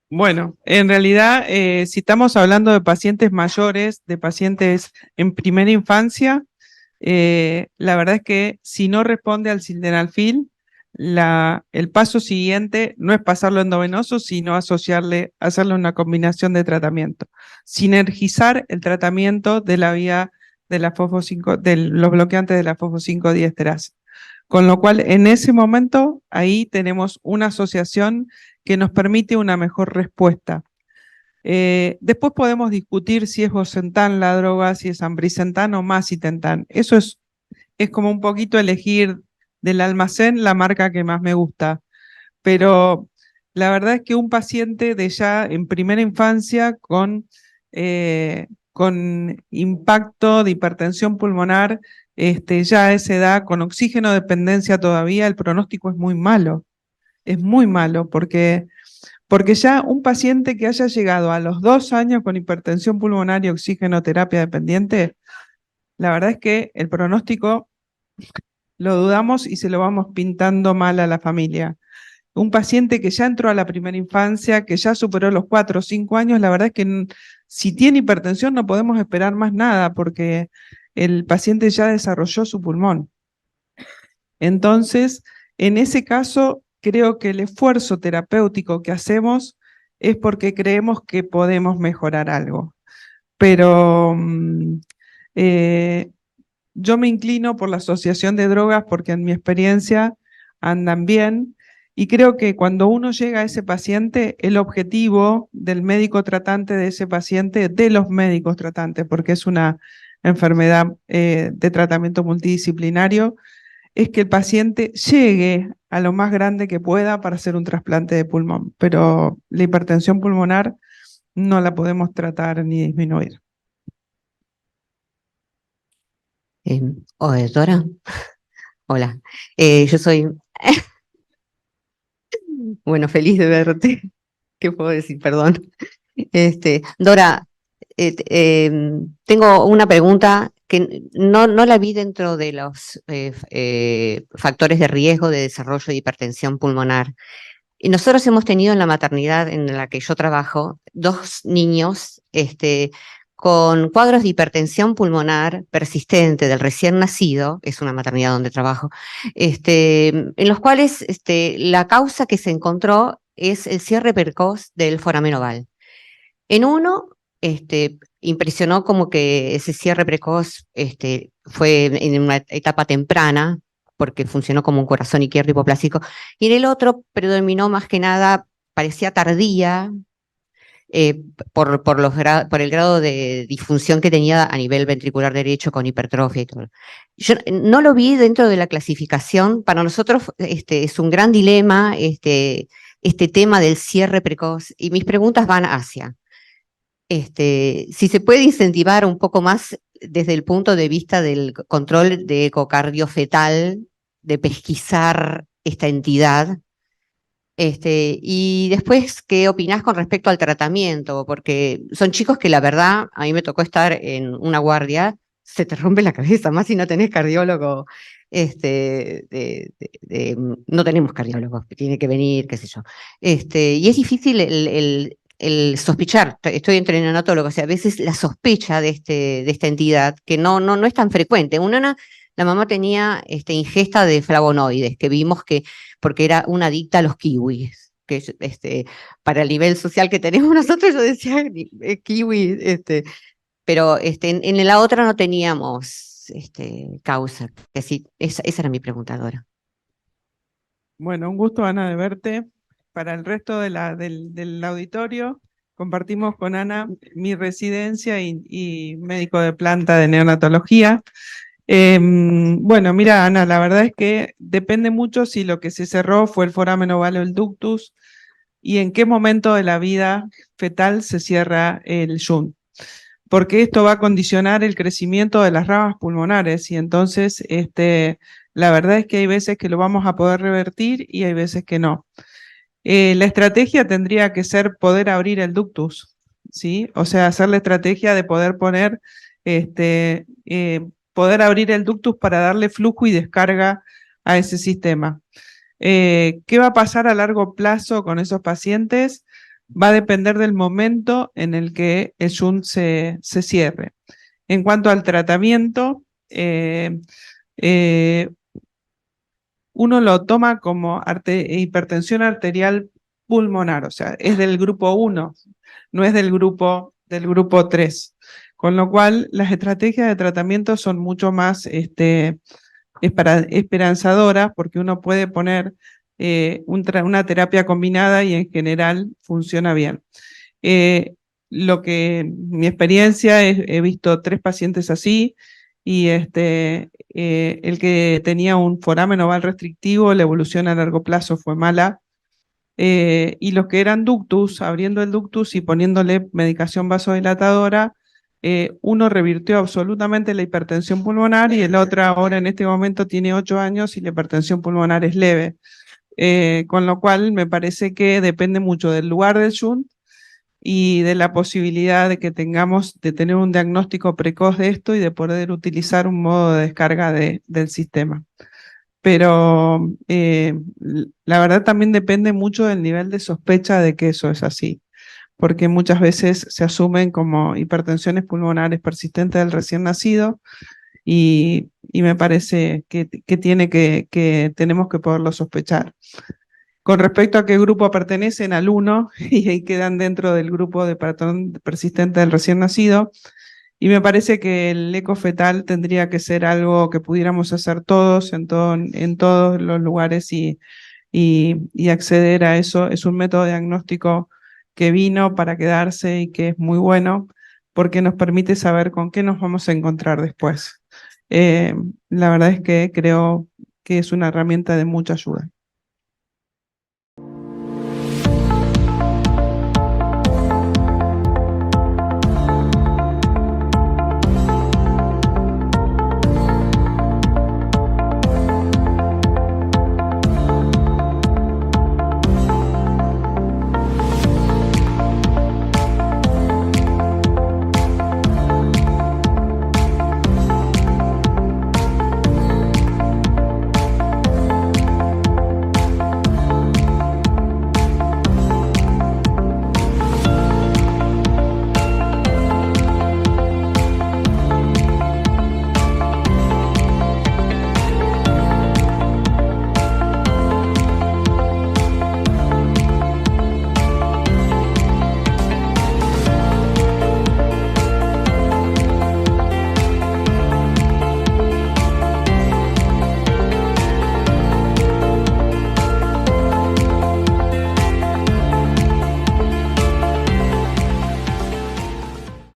Speaker 9: Bueno, en realidad, si estamos hablando de pacientes mayores, de pacientes en primera infancia, la verdad es que si no responde al sildenafil, el paso siguiente no es pasarlo endovenoso, sino hacerle una combinación de tratamiento. Sinergizar el tratamiento de la vía de la de los bloqueantes de la fosfo-5-diesterasa. Con lo cual, en ese momento, ahí tenemos una asociación que nos permite una mejor respuesta. Después podemos discutir si es Bosentan la droga, si es ambrisentan o macitentan. Eso es como un poquito elegir del almacén la marca que más me gusta. Pero la verdad es que un paciente de ya en primera infancia con impacto de hipertensión pulmonar, ya a esa edad, con oxígeno dependencia todavía, el pronóstico es muy malo. Es muy malo porque ya un paciente que haya llegado a los 2 años con hipertensión pulmonar y oxigenoterapia dependiente, la verdad es que el pronóstico lo dudamos y se lo vamos pintando mal a la familia. Un paciente que ya entró a la primera infancia, que ya superó los 4 o 5 años, la verdad es que si tiene hipertensión no podemos esperar más nada porque el paciente ya desarrolló su pulmón. Entonces, en ese caso, creo que el esfuerzo terapéutico que hacemos es porque creemos que podemos mejorar algo. Pero yo me inclino por la asociación de drogas porque en mi experiencia andan bien y creo que cuando uno llega a ese paciente, el objetivo del médico tratante de ese paciente, de los médicos tratantes, porque es una enfermedad de tratamiento multidisciplinario, es que el paciente llegue a lo más grande que pueda para hacer un trasplante de pulmón, pero la hipertensión pulmonar no la podemos tratar ni disminuir.
Speaker 12: Dora, hola, yo soy, bueno, feliz de verte, ¿qué puedo decir? Perdón. Dora, tengo una pregunta que no la vi dentro de los factores de riesgo de desarrollo de hipertensión pulmonar. Y nosotros hemos tenido en la maternidad en la que yo trabajo 2 niños con cuadros de hipertensión pulmonar persistente del recién nacido, es una maternidad donde trabajo, en los cuales la causa que se encontró es el cierre precoz del foramen oval. En uno, impresionó como que ese cierre precoz fue en una etapa temprana, porque funcionó como un corazón izquierdo hipoplásico, y en el otro predominó más que nada, parecía tardía, por el grado de disfunción que tenía a nivel ventricular derecho con hipertrofia y todo. Yo no lo vi dentro de la clasificación. Para nosotros es un gran dilema este tema del cierre precoz, y mis preguntas van hacia si se puede incentivar un poco más desde el punto de vista del control de ecocardio fetal, de pesquisar esta entidad. Y después, ¿qué opinás con respecto al tratamiento? Porque son chicos que la verdad, a mí me tocó estar en una guardia, se te rompe la cabeza, más si no tenés cardiólogo, no tenemos cardiólogos, tiene que venir, qué sé yo. Y es difícil el sospechar, estoy entre neonatólogos, o sea, a veces la sospecha de esta entidad, que no es tan frecuente. La mamá tenía ingesta de flavonoides, que vimos que, porque era una adicta a los kiwis, que para el nivel social que tenemos nosotros, yo decía, kiwi, pero en la otra no teníamos causa. Así, esa era mi pregunta, Dora.
Speaker 9: Bueno, un gusto, Ana, de verte. Para el resto del auditorio, compartimos con Ana mi residencia y médico de planta de neonatología. Bueno, mira, Ana, la verdad es que depende mucho si lo que se cerró fue el foramen oval o el ductus y en qué momento de la vida fetal se cierra el shunt, porque esto va a condicionar el crecimiento de las ramas pulmonares y entonces la verdad es que hay veces que lo vamos a poder revertir y hay veces que no. La estrategia tendría que ser poder abrir el ductus, ¿sí? O sea, hacer la estrategia de poder poner poder abrir el ductus para darle flujo y descarga a ese sistema. ¿Qué va a pasar a largo plazo con esos pacientes? Va a depender del momento en el que el shunt se cierre. En cuanto al tratamiento, uno lo toma como hipertensión arterial pulmonar, o sea, es del grupo 1, no es del grupo 3. Con lo cual, las estrategias de tratamiento son mucho más esperanzadoras porque uno puede poner una terapia combinada y en general funciona bien. Mi experiencia he visto 3 pacientes así y el que tenía un foramen oval restrictivo, la evolución a largo plazo fue mala, y los que eran ductus, abriendo el ductus y poniéndole medicación vasodilatadora, uno revirtió absolutamente la hipertensión pulmonar y el otro ahora en este momento tiene 8 años y la hipertensión pulmonar es leve. Con lo cual me parece que depende mucho del lugar del shunt y de la posibilidad de que tengamos, de tener un diagnóstico precoz de esto y de poder utilizar un modo de descarga del sistema. Pero la verdad también depende mucho del nivel de sospecha de que eso es así, porque muchas veces se asumen como hipertensiones pulmonares persistentes del recién nacido y me parece que tenemos que poderlo sospechar. Con respecto a qué grupo pertenecen, al 1, y ahí quedan dentro del grupo de patrón persistente del recién nacido, y me parece que el eco fetal tendría que ser algo que pudiéramos hacer todos en todos los lugares y acceder a eso. Es un método diagnóstico que vino para quedarse y que es muy bueno porque nos permite saber con qué nos vamos a encontrar después. La verdad es que creo que es una herramienta de mucha ayuda.